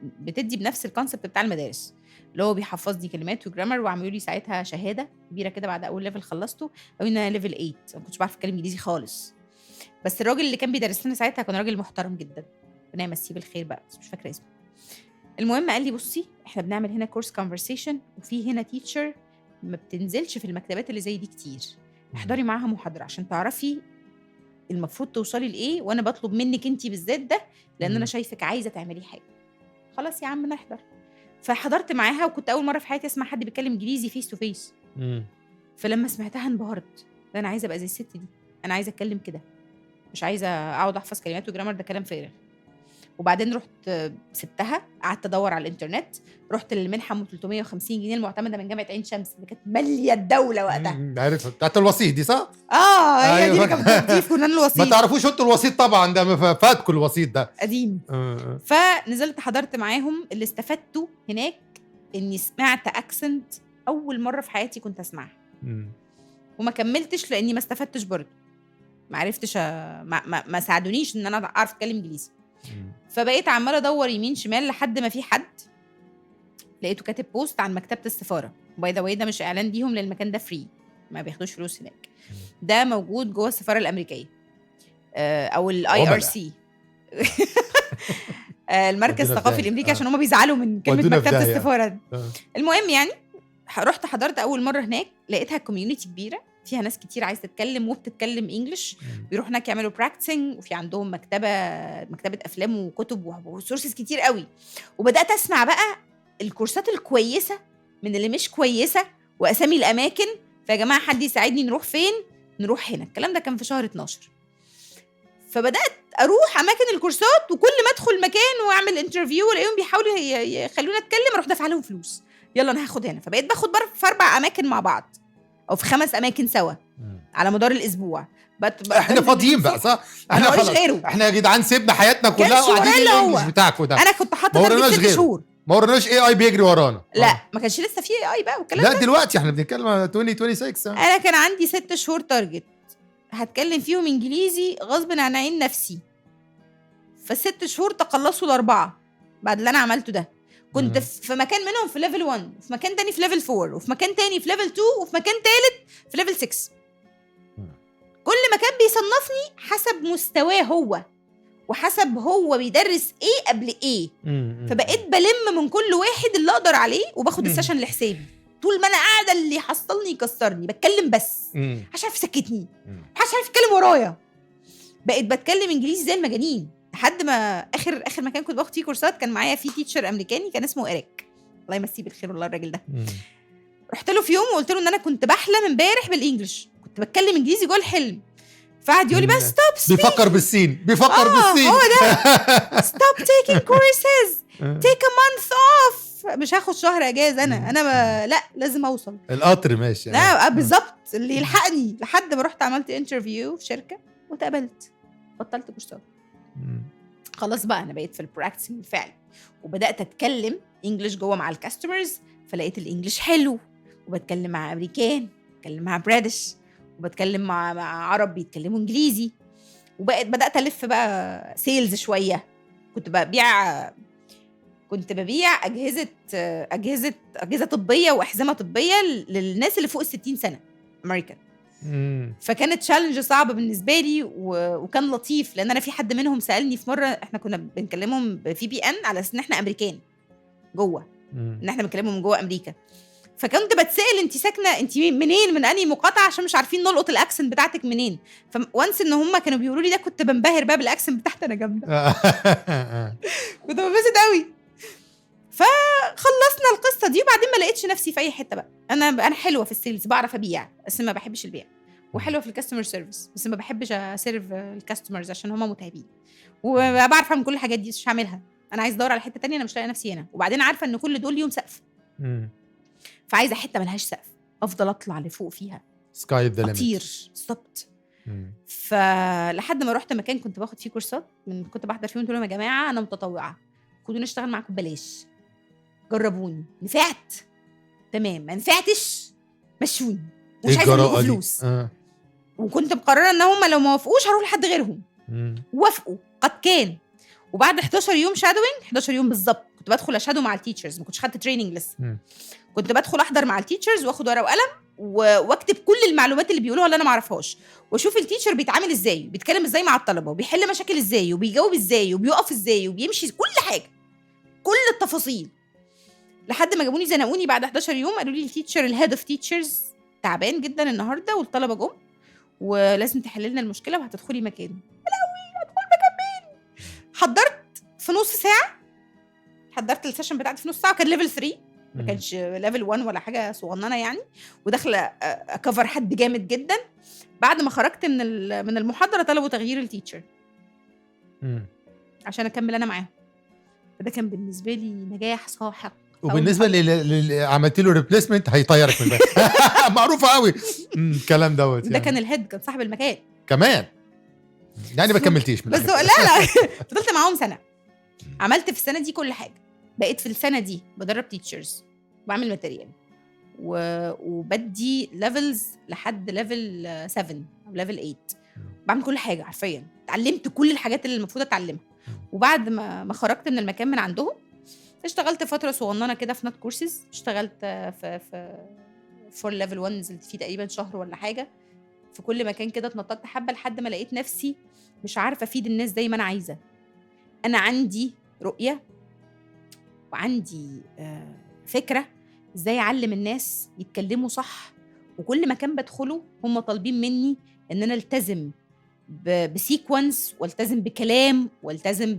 بتدي بنفس الكونسبت بتاع المدارس، اللي هو بيحفظني كلمات وجرامر، وعملوا لي ساعتها شهادة كبيرة كده بعد أول ليفل خلصته. أو إن أنا ليفل 8 ما كنتش بعرف أتكلم إنجليزي خالص. بس الراجل اللي كان بيدرس لنا ساعتها كان راجل محترم جدا، ربنا يمسيه بالخير بقى، بس مش فاكرة اسمه. المهم قال لي بصي، احنا بنعمل هنا كورس كونفرسيشن، وفي هنا تيتشر ما بتنزلش في المكتبات اللي زي دي كتير، احضري معاها محاضرة عشان تعرفي المفروض توصلي لإيه، وأنا بطلب منك انتي بالذات ده لأن أنا شايفك عايزة تعملي حاجة. خلاص يا عم نحضر. فحضرت معاها، وكنت أول مرة في حياتي أسمع حد بيتكلم إنجليزي فيس تو فيس. فلما سمعتها انبهرت. أنا عايزة أبقى زي الست دي، أنا عايزة أتكلم كده، مش عايزة أقعد أحفظ كلمات وجرامر، ده كلام فارغ. وبعدين رحت سبتها، قعدت ادور على الانترنت، رحت للمنحه ب 350 جنيه المعتمده من جامعه عين شمس اللي كانت ماليه الدوله وقتها. عارفه بتاعت الوسيط دي صح؟ هي دي اللي كانت بتضيف كنا الوسيط. ما تعرفوش انتوا الوسيط طبعا، ده فاتكم الوسيط ده قديم. فنزلت حضرت معاهم. اللي استفدته هناك اني سمعت اكسنت اول مره في حياتي كنت اسمعها، وما كملتش لاني ما استفدتش برضه، ما عرفتش ما ساعدونيش ان انا اعرف اتكلم انجليزي. فبقيت عماله ادور يمين شمال لحد ما في حد لقيته كاتب بوست عن مكتبه السفاره. باي ذا واي ده مش اعلان ليهم لان المكان ده فري، ما بياخدوش فلوس هناك. ده موجود جوه السفاره الامريكيه او الاي ار سي، المركز الثقافي الامريكي، عشان هم بيزعلوا من كلمه مكتبه السفاره. المهم يعني رحت حضرت اول مره هناك، لقيتها كوميونيتي كبيره فيها ناس كتير عايزه تتكلم وبتتكلم انجلش، بيروحوا هناك يعملوا براكتسنج، وفي عندهم مكتبه افلام وكتب وسورسز كتير قوي. وبدات اسمع بقى الكورسات الكويسه من اللي مش كويسه واسامي الاماكن. فيا جماعه حد يساعدني، نروح فين؟ نروح هنا. الكلام ده كان في شهر 12. فبدات اروح اماكن الكورسات، وكل ما ادخل مكان واعمل انترفيو الاقيهم بيحاولوا يخلوني اتكلم، اروح دافع لهم فلوس، يلا انا هاخد هنا. فبقيت باخد في 4 اماكن مع بعض او في 5 اماكن سوا على مدار الاسبوع. احنا فاضيين بقى صح؟ احنا خلاص احنا يا جدعان سيبنا حياتنا كلها وقاعدين الانجليش بتاعكم ده. انا كنت حاطه 6 شهور ما ورناش اي بيجري ورانا. لا ما كانش لسه في اي بقى والكلام ده. لا دلوقتي احنا بنتكلم على 2026. انا كان عندي 6 شهور تارجت هتكلم فيهم انجليزي غصب عن عين نفسي. ف6 شهور تقلصوا ل4 بعد اللي انا عملته ده. كنت في مكان منهم في ليفل 1، وفي مكان تاني في ليفل 4، وفي مكان تاني في ليفل 2، وفي مكان تالت في ليفل 6. كل مكان بيصنفني حسب مستواه هو، وحسب هو بيدرس ايه قبل ايه. فبقيت بلم من كل واحد اللي اقدر عليه، وباخد السيشن لحسابي. طول ما انا قاعده اللي يحصلني يكسرني، بتكلم بس مم. محدش عارف يسكتني، مم. محدش عارف يتكلم ورايا. بقيت بتكلم انجليزي زي المجانين لحد ما اخر مكان كنت باخد فيه كورسات كان معايا فيه تيتشر امريكاني كان اسمه إيريك، الله يمسيه بالخير والله الراجل ده. مم. رحت له في يوم وقلت له ان انا كنت بحلم امبارح بالانجلش، كنت بتكلم انجليزي جوه الحلم. فقعد يقول لي بس ستوب بيفكر بالسين بالسين. هو ده stop taking courses take a month off، مش هاخد شهر اجازه انا لا لازم اوصل القطر ماشي. لا بالظبط اللي يلحقني. لحد ما رحت عملت انترفيو في شركه واتقبلت، بطلت كورسات. خلاص بقى انا بقيت في البراكتس بالفعل، وبدات اتكلم انجلش جوه مع الكاستمرز، فلقيت الانجليش حلو، وبتكلم مع امريكان، بتكلم مع بريتش، وبتكلم مع عرب بيتكلموا انجليزي. بدات الف بقى سيلز شويه، كنت ببيع اجهزه طبيه واحزمه طبيه للناس اللي فوق ال60 سنه امريكان. فكانت تشالنج صعبه بالنسبه لي وكان لطيف، لان انا في حد منهم سالني في مره، احنا كنا بنكلمهم بVPN على اساس ان احنا امريكان جوه، ان احنا بنكلمهم من جوه امريكا. فكنت بتسال انت ساكنه انت منين، من انهي مقاطعه، عشان مش عارفين نلقط الاكسنت بتاعتك منين. فوانس ان هم كانوا بيقولوا لي ده كنت بنبهر بقى بالاكسنت بتاعتي، انا جامده كنت بنبسط قوي. فخلصنا القصه دي، وبعدين ما لقيتش نفسي في اي حته بقى. انا حلوه في السيلز، بعرف ابيع بس ما بحبش البيع، وحلوه في الكاستمر سيرفيس بس ما بحبش اسيرف الكاستمرز عشان هم متعبين، وبعرف اعمل كل الحاجات دي مش هعملها. انا عايز ادور على حته تانية، انا مش لاقيه نفسي هنا. وبعدين عارفه ان كل دول ليهم سقف، فعايزه حته ملهاش سقف افضل اطلع لفوق فيها، سكاي ذا ليميت، اطير ستوبت. فلحد ما رحت مكان كنت باخد فيه كورسات، كنت بحضر فيهم، قلت لهم يا جماعه انا متطوعه، خدوني اشتغل معاكم ببلاش، جربوني، نفعت تمام، ما نفعتش مشوني، ومش عايزه منكم فلوس. وكنت مقرره ان هم لو ما وافقوش هروح لحد غيرهم. وافقوا قد كان. وبعد 11 يوم شادوينج، 11 يوم بالظبط، كنت بدخل اشادو مع التيتشرز، ما كنتش خدت تريننج لسه. كنت بدخل احضر مع التيتشرز واخد ورقه وقلم واكتب كل المعلومات اللي بيقولوها اللي انا ما اعرفهاش، واشوف التيتشر بيتعامل ازاي، بيتكلم ازاي مع الطلبه، وبيحل مشاكل ازاي، وبيجاوب ازاي، وبيقف ازاي، وبيمشي، كل حاجه، كل التفاصيل. لحد ما جابوني زنقوني بعد 11 يوم، قالوا لي التيتشر الهيد اوف تيتشرز تعبان جدا النهارده، والطلبه جم ولازم تحل لنا المشكله وهتدخلي مكانه. ادخل مكان مين؟ حضرت في نص ساعه، حضرت السيشن بتاعتي في نص ساعه، كان ليفل 3 ما كانش ليفل 1 ولا حاجه صغننه يعني، وداخله اكفر حد جامد جدا. بعد ما خرجت من المحاضره طلبوا تغيير التيتشر عشان اكمل انا معاهم. فده كان بالنسبه لي نجاح ساحق. وبالنسبه اللي عملت له ريبليسمنت هيطيرك من البيت معروفه قوي الكلام دوت ده كان الهيد، كان صاحب المكان كمان يعني. ما كملتيش من بس لا فضلت معاهم سنه، عملت في السنه دي كل حاجه. بقيت في السنه دي بدرب تيتشرز، بعمل ماتيريال، وبدي ليفلز لحد ليفل 7 او ليفل 8، بعمل كل حاجه حرفيا. اتعلمت كل الحاجات اللي المفروض اتعلمها. وبعد ما خرجت من المكان من عندهم، اشتغلت فتره صغننه كده في نوت كورسز، اشتغلت في فور ليفل 1، نزلت فيه تقريبا شهر ولا حاجه. في كل مكان كده اتنططت حبه لحد ما لقيت نفسي مش عارفه افيد الناس زي ما انا عايزه. انا عندي رؤيه وعندي فكره ازاي اعلم الناس يتكلموا صح، وكل مكان بدخله هم طالبين مني ان انا التزم بسيكونس، والتزم بكلام، والتزم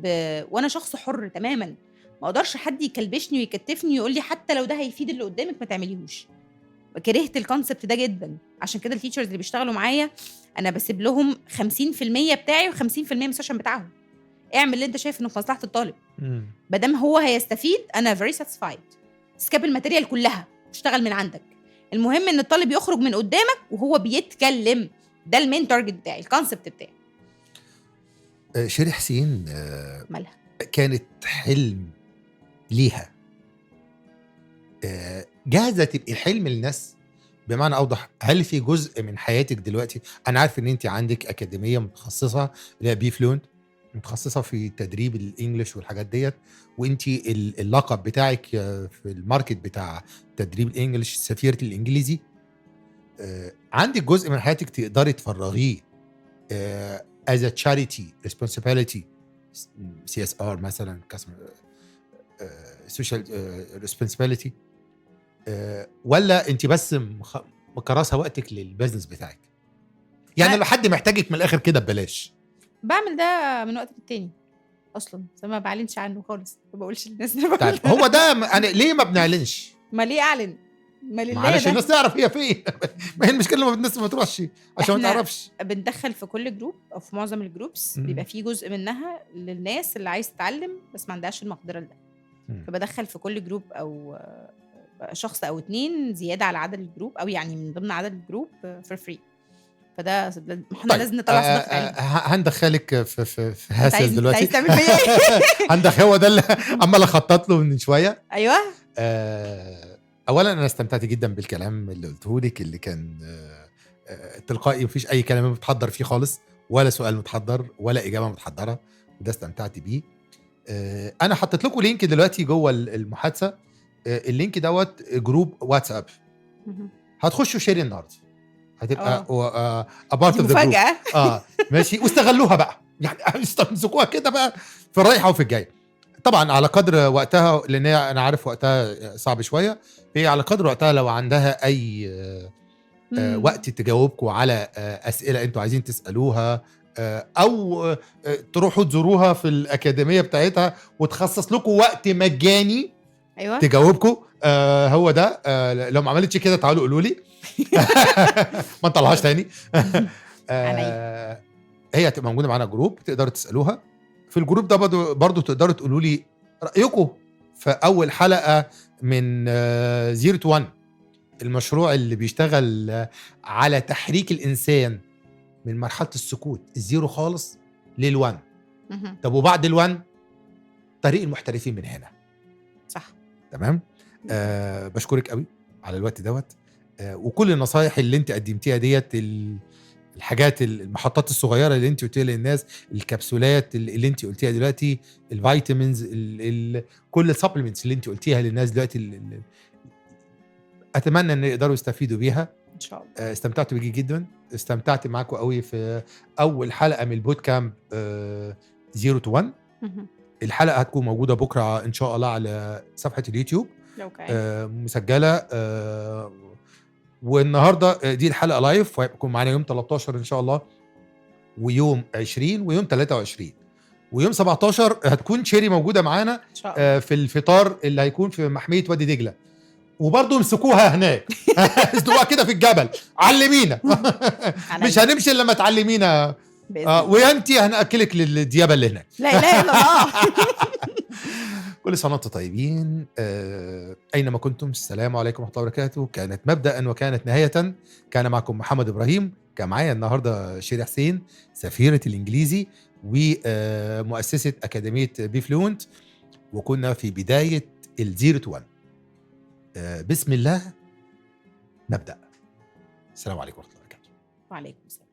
وانا شخص حر تماما، ما اقدرش حد يكلبشني ويكتفني ويقول لي حتى لو ده هيفيد اللي قدامك ما تعمليهوش. كرهت الكونسبت ده جدا. عشان كده التيتشرز اللي بيشتغلوا معايا انا بسيب لهم 50% بتاعي و50% من السيشن بتاعهم. اعمل اللي انت شايف انه في مصلحه الطالب، مادام هو هيستفيد انا very satisfied. سكاب الماتيريال كلها، اشتغل من عندك، المهم ان الطالب يخرج من قدامك وهو بيتكلم. ده المين تارجت بتاعي، الكونسبت بتاعي. شيري حسين مالها كانت حلم ليها، جاهزه تبقي حلم للناس؟ بمعنى اوضح، هل في جزء من حياتك دلوقتي، انا عارف ان انت عندك اكاديميه متخصصه اللي هي بي فلوينت، متخصصه في تدريب الانجليش والحاجات ديت، وانت اللقب بتاعك في الماركت بتاع تدريب الانجليش سفيره الانجليزي. عندك جزء من حياتك تقدري تفرغيه as a charity responsibility، CSR مثلا، social responsibility، ولا انت بس مكرسه وقتك للبيزنس بتاعك. يعني لو حد محتاجك من الاخر كده ببلاش. بعمل ده من وقت للتاني اصلا، بس ما بعلنش عنه خالص، ما بقولش للناس إن أنا بعمل طيب ده. هو ده انا ليه ما بنعلنش؟ ما ليه اعلن؟ ما لله معلش ده. الناس تعرف هي فين. ما هي المشكله لما الناس ما تروحش عشان ما إحنا تعرفش. بندخل في كل جروب او في معظم الجروبس بيبقى فيه جزء منها للناس اللي عايز تتعلم بس ما عندهاش المقدره لده، فبدخل في كل جروب او شخص او 2 زياده على عدد الجروب، او يعني من ضمن عدد الجروب فور فري. فده احنا طيب لازم نطلع صدق العلم. هندخلك في انت هاسل دلوقتي. عايز تعمل فيا ايه؟ عندك هو ده اللي عمال اخطط له من شويه. ايوه. اولا انا استمتعت جدا بالكلام اللي قلته لك، اللي كان تلقائي، مفيش اي كلام متحضر فيه خالص، ولا سؤال متحضر ولا اجابه متحضره، وده استمتعت بيه. انا حطيت لكم لينك دلوقتي جوه المحادثه. اللينك دوت جروب واتساب، هتخشوا شيري النهارده، هتبقى ابارت اوف ذا جروب. مفاجاه. ماشي، واستغلوها بقى، يعني استمسكوها كده بقى في الرايحه وفي الجايه. طبعا على قدر وقتها، لان انا عارف وقتها صعب شويه، هي على قدر وقتها لو عندها اي وقت تجاوبكم على اسئله انتوا عايزين تسالوها، او تروحوا تزوروها في الاكاديميه بتاعتها وتخصص لكم وقت مجاني ايوه تجاوبكم. هو ده. لو ما عملتش كده تعالوا قولوا لي. ما نطلعهاش تاني. هي هتبقى موجوده معانا جروب، تقدروا تسالوها في الجروب ده. برضو تقدروا تقولوا لي رايكم في اول حلقه من 0 to 1، المشروع اللي بيشتغل على تحريك الانسان من مرحله السكوت الزيرو خالص للوان. طب وبعد الوان طريق المحترفين من هنا. صح. تمام. بشكرك قوي على الوقت دوت، وكل النصايح اللي انت قدمتيها ديت، الحاجات، المحطات الصغيره اللي انت قلتيها للناس، الكبسولات اللي انت قلتيها دلوقتي، الفيتامينز، كل السبلمنتس اللي انت قلتيها للناس دلوقتي، اتمنى ان يقدروا يستفيدوا بيها ان شاء الله. استمتعت بيكي جدا، استمتعت معاكم قوي في اول حلقه من البوت كامب 0 to 1. الحلقه هتكون موجوده بكره ان شاء الله على صفحه اليوتيوب مسجله. والنهارده دي الحلقه لايف، وهيكون معانا يوم 13 ان شاء الله، ويوم 20 ويوم 23 ويوم 17 هتكون شيري موجوده معانا في الفطار اللي هيكون في محميه وادي دجله. وبرضه امسكوها هناك، اسلقوها كده في الجبل، علمينا. مش هنمشي الا لما تعلمينا. وانتي هناكلك للديابه اللي هناك. لا اله الا الله. كل سنه وانتم طيبين. اينما كنتم، السلام عليكم ورحمه الله وبركاته. كانت مبدأ وكانت نهايه. كان معكم محمد ابراهيم، كان معايا النهارده شيري حسين سفيره الانجليزي ومؤسسه اكاديميه بي فلوينت، وكنا في بدايه الزيرو تو 1. بسم الله نبدأ. السلام عليكم ورحمه الله وبركاته. وعليكم السلام.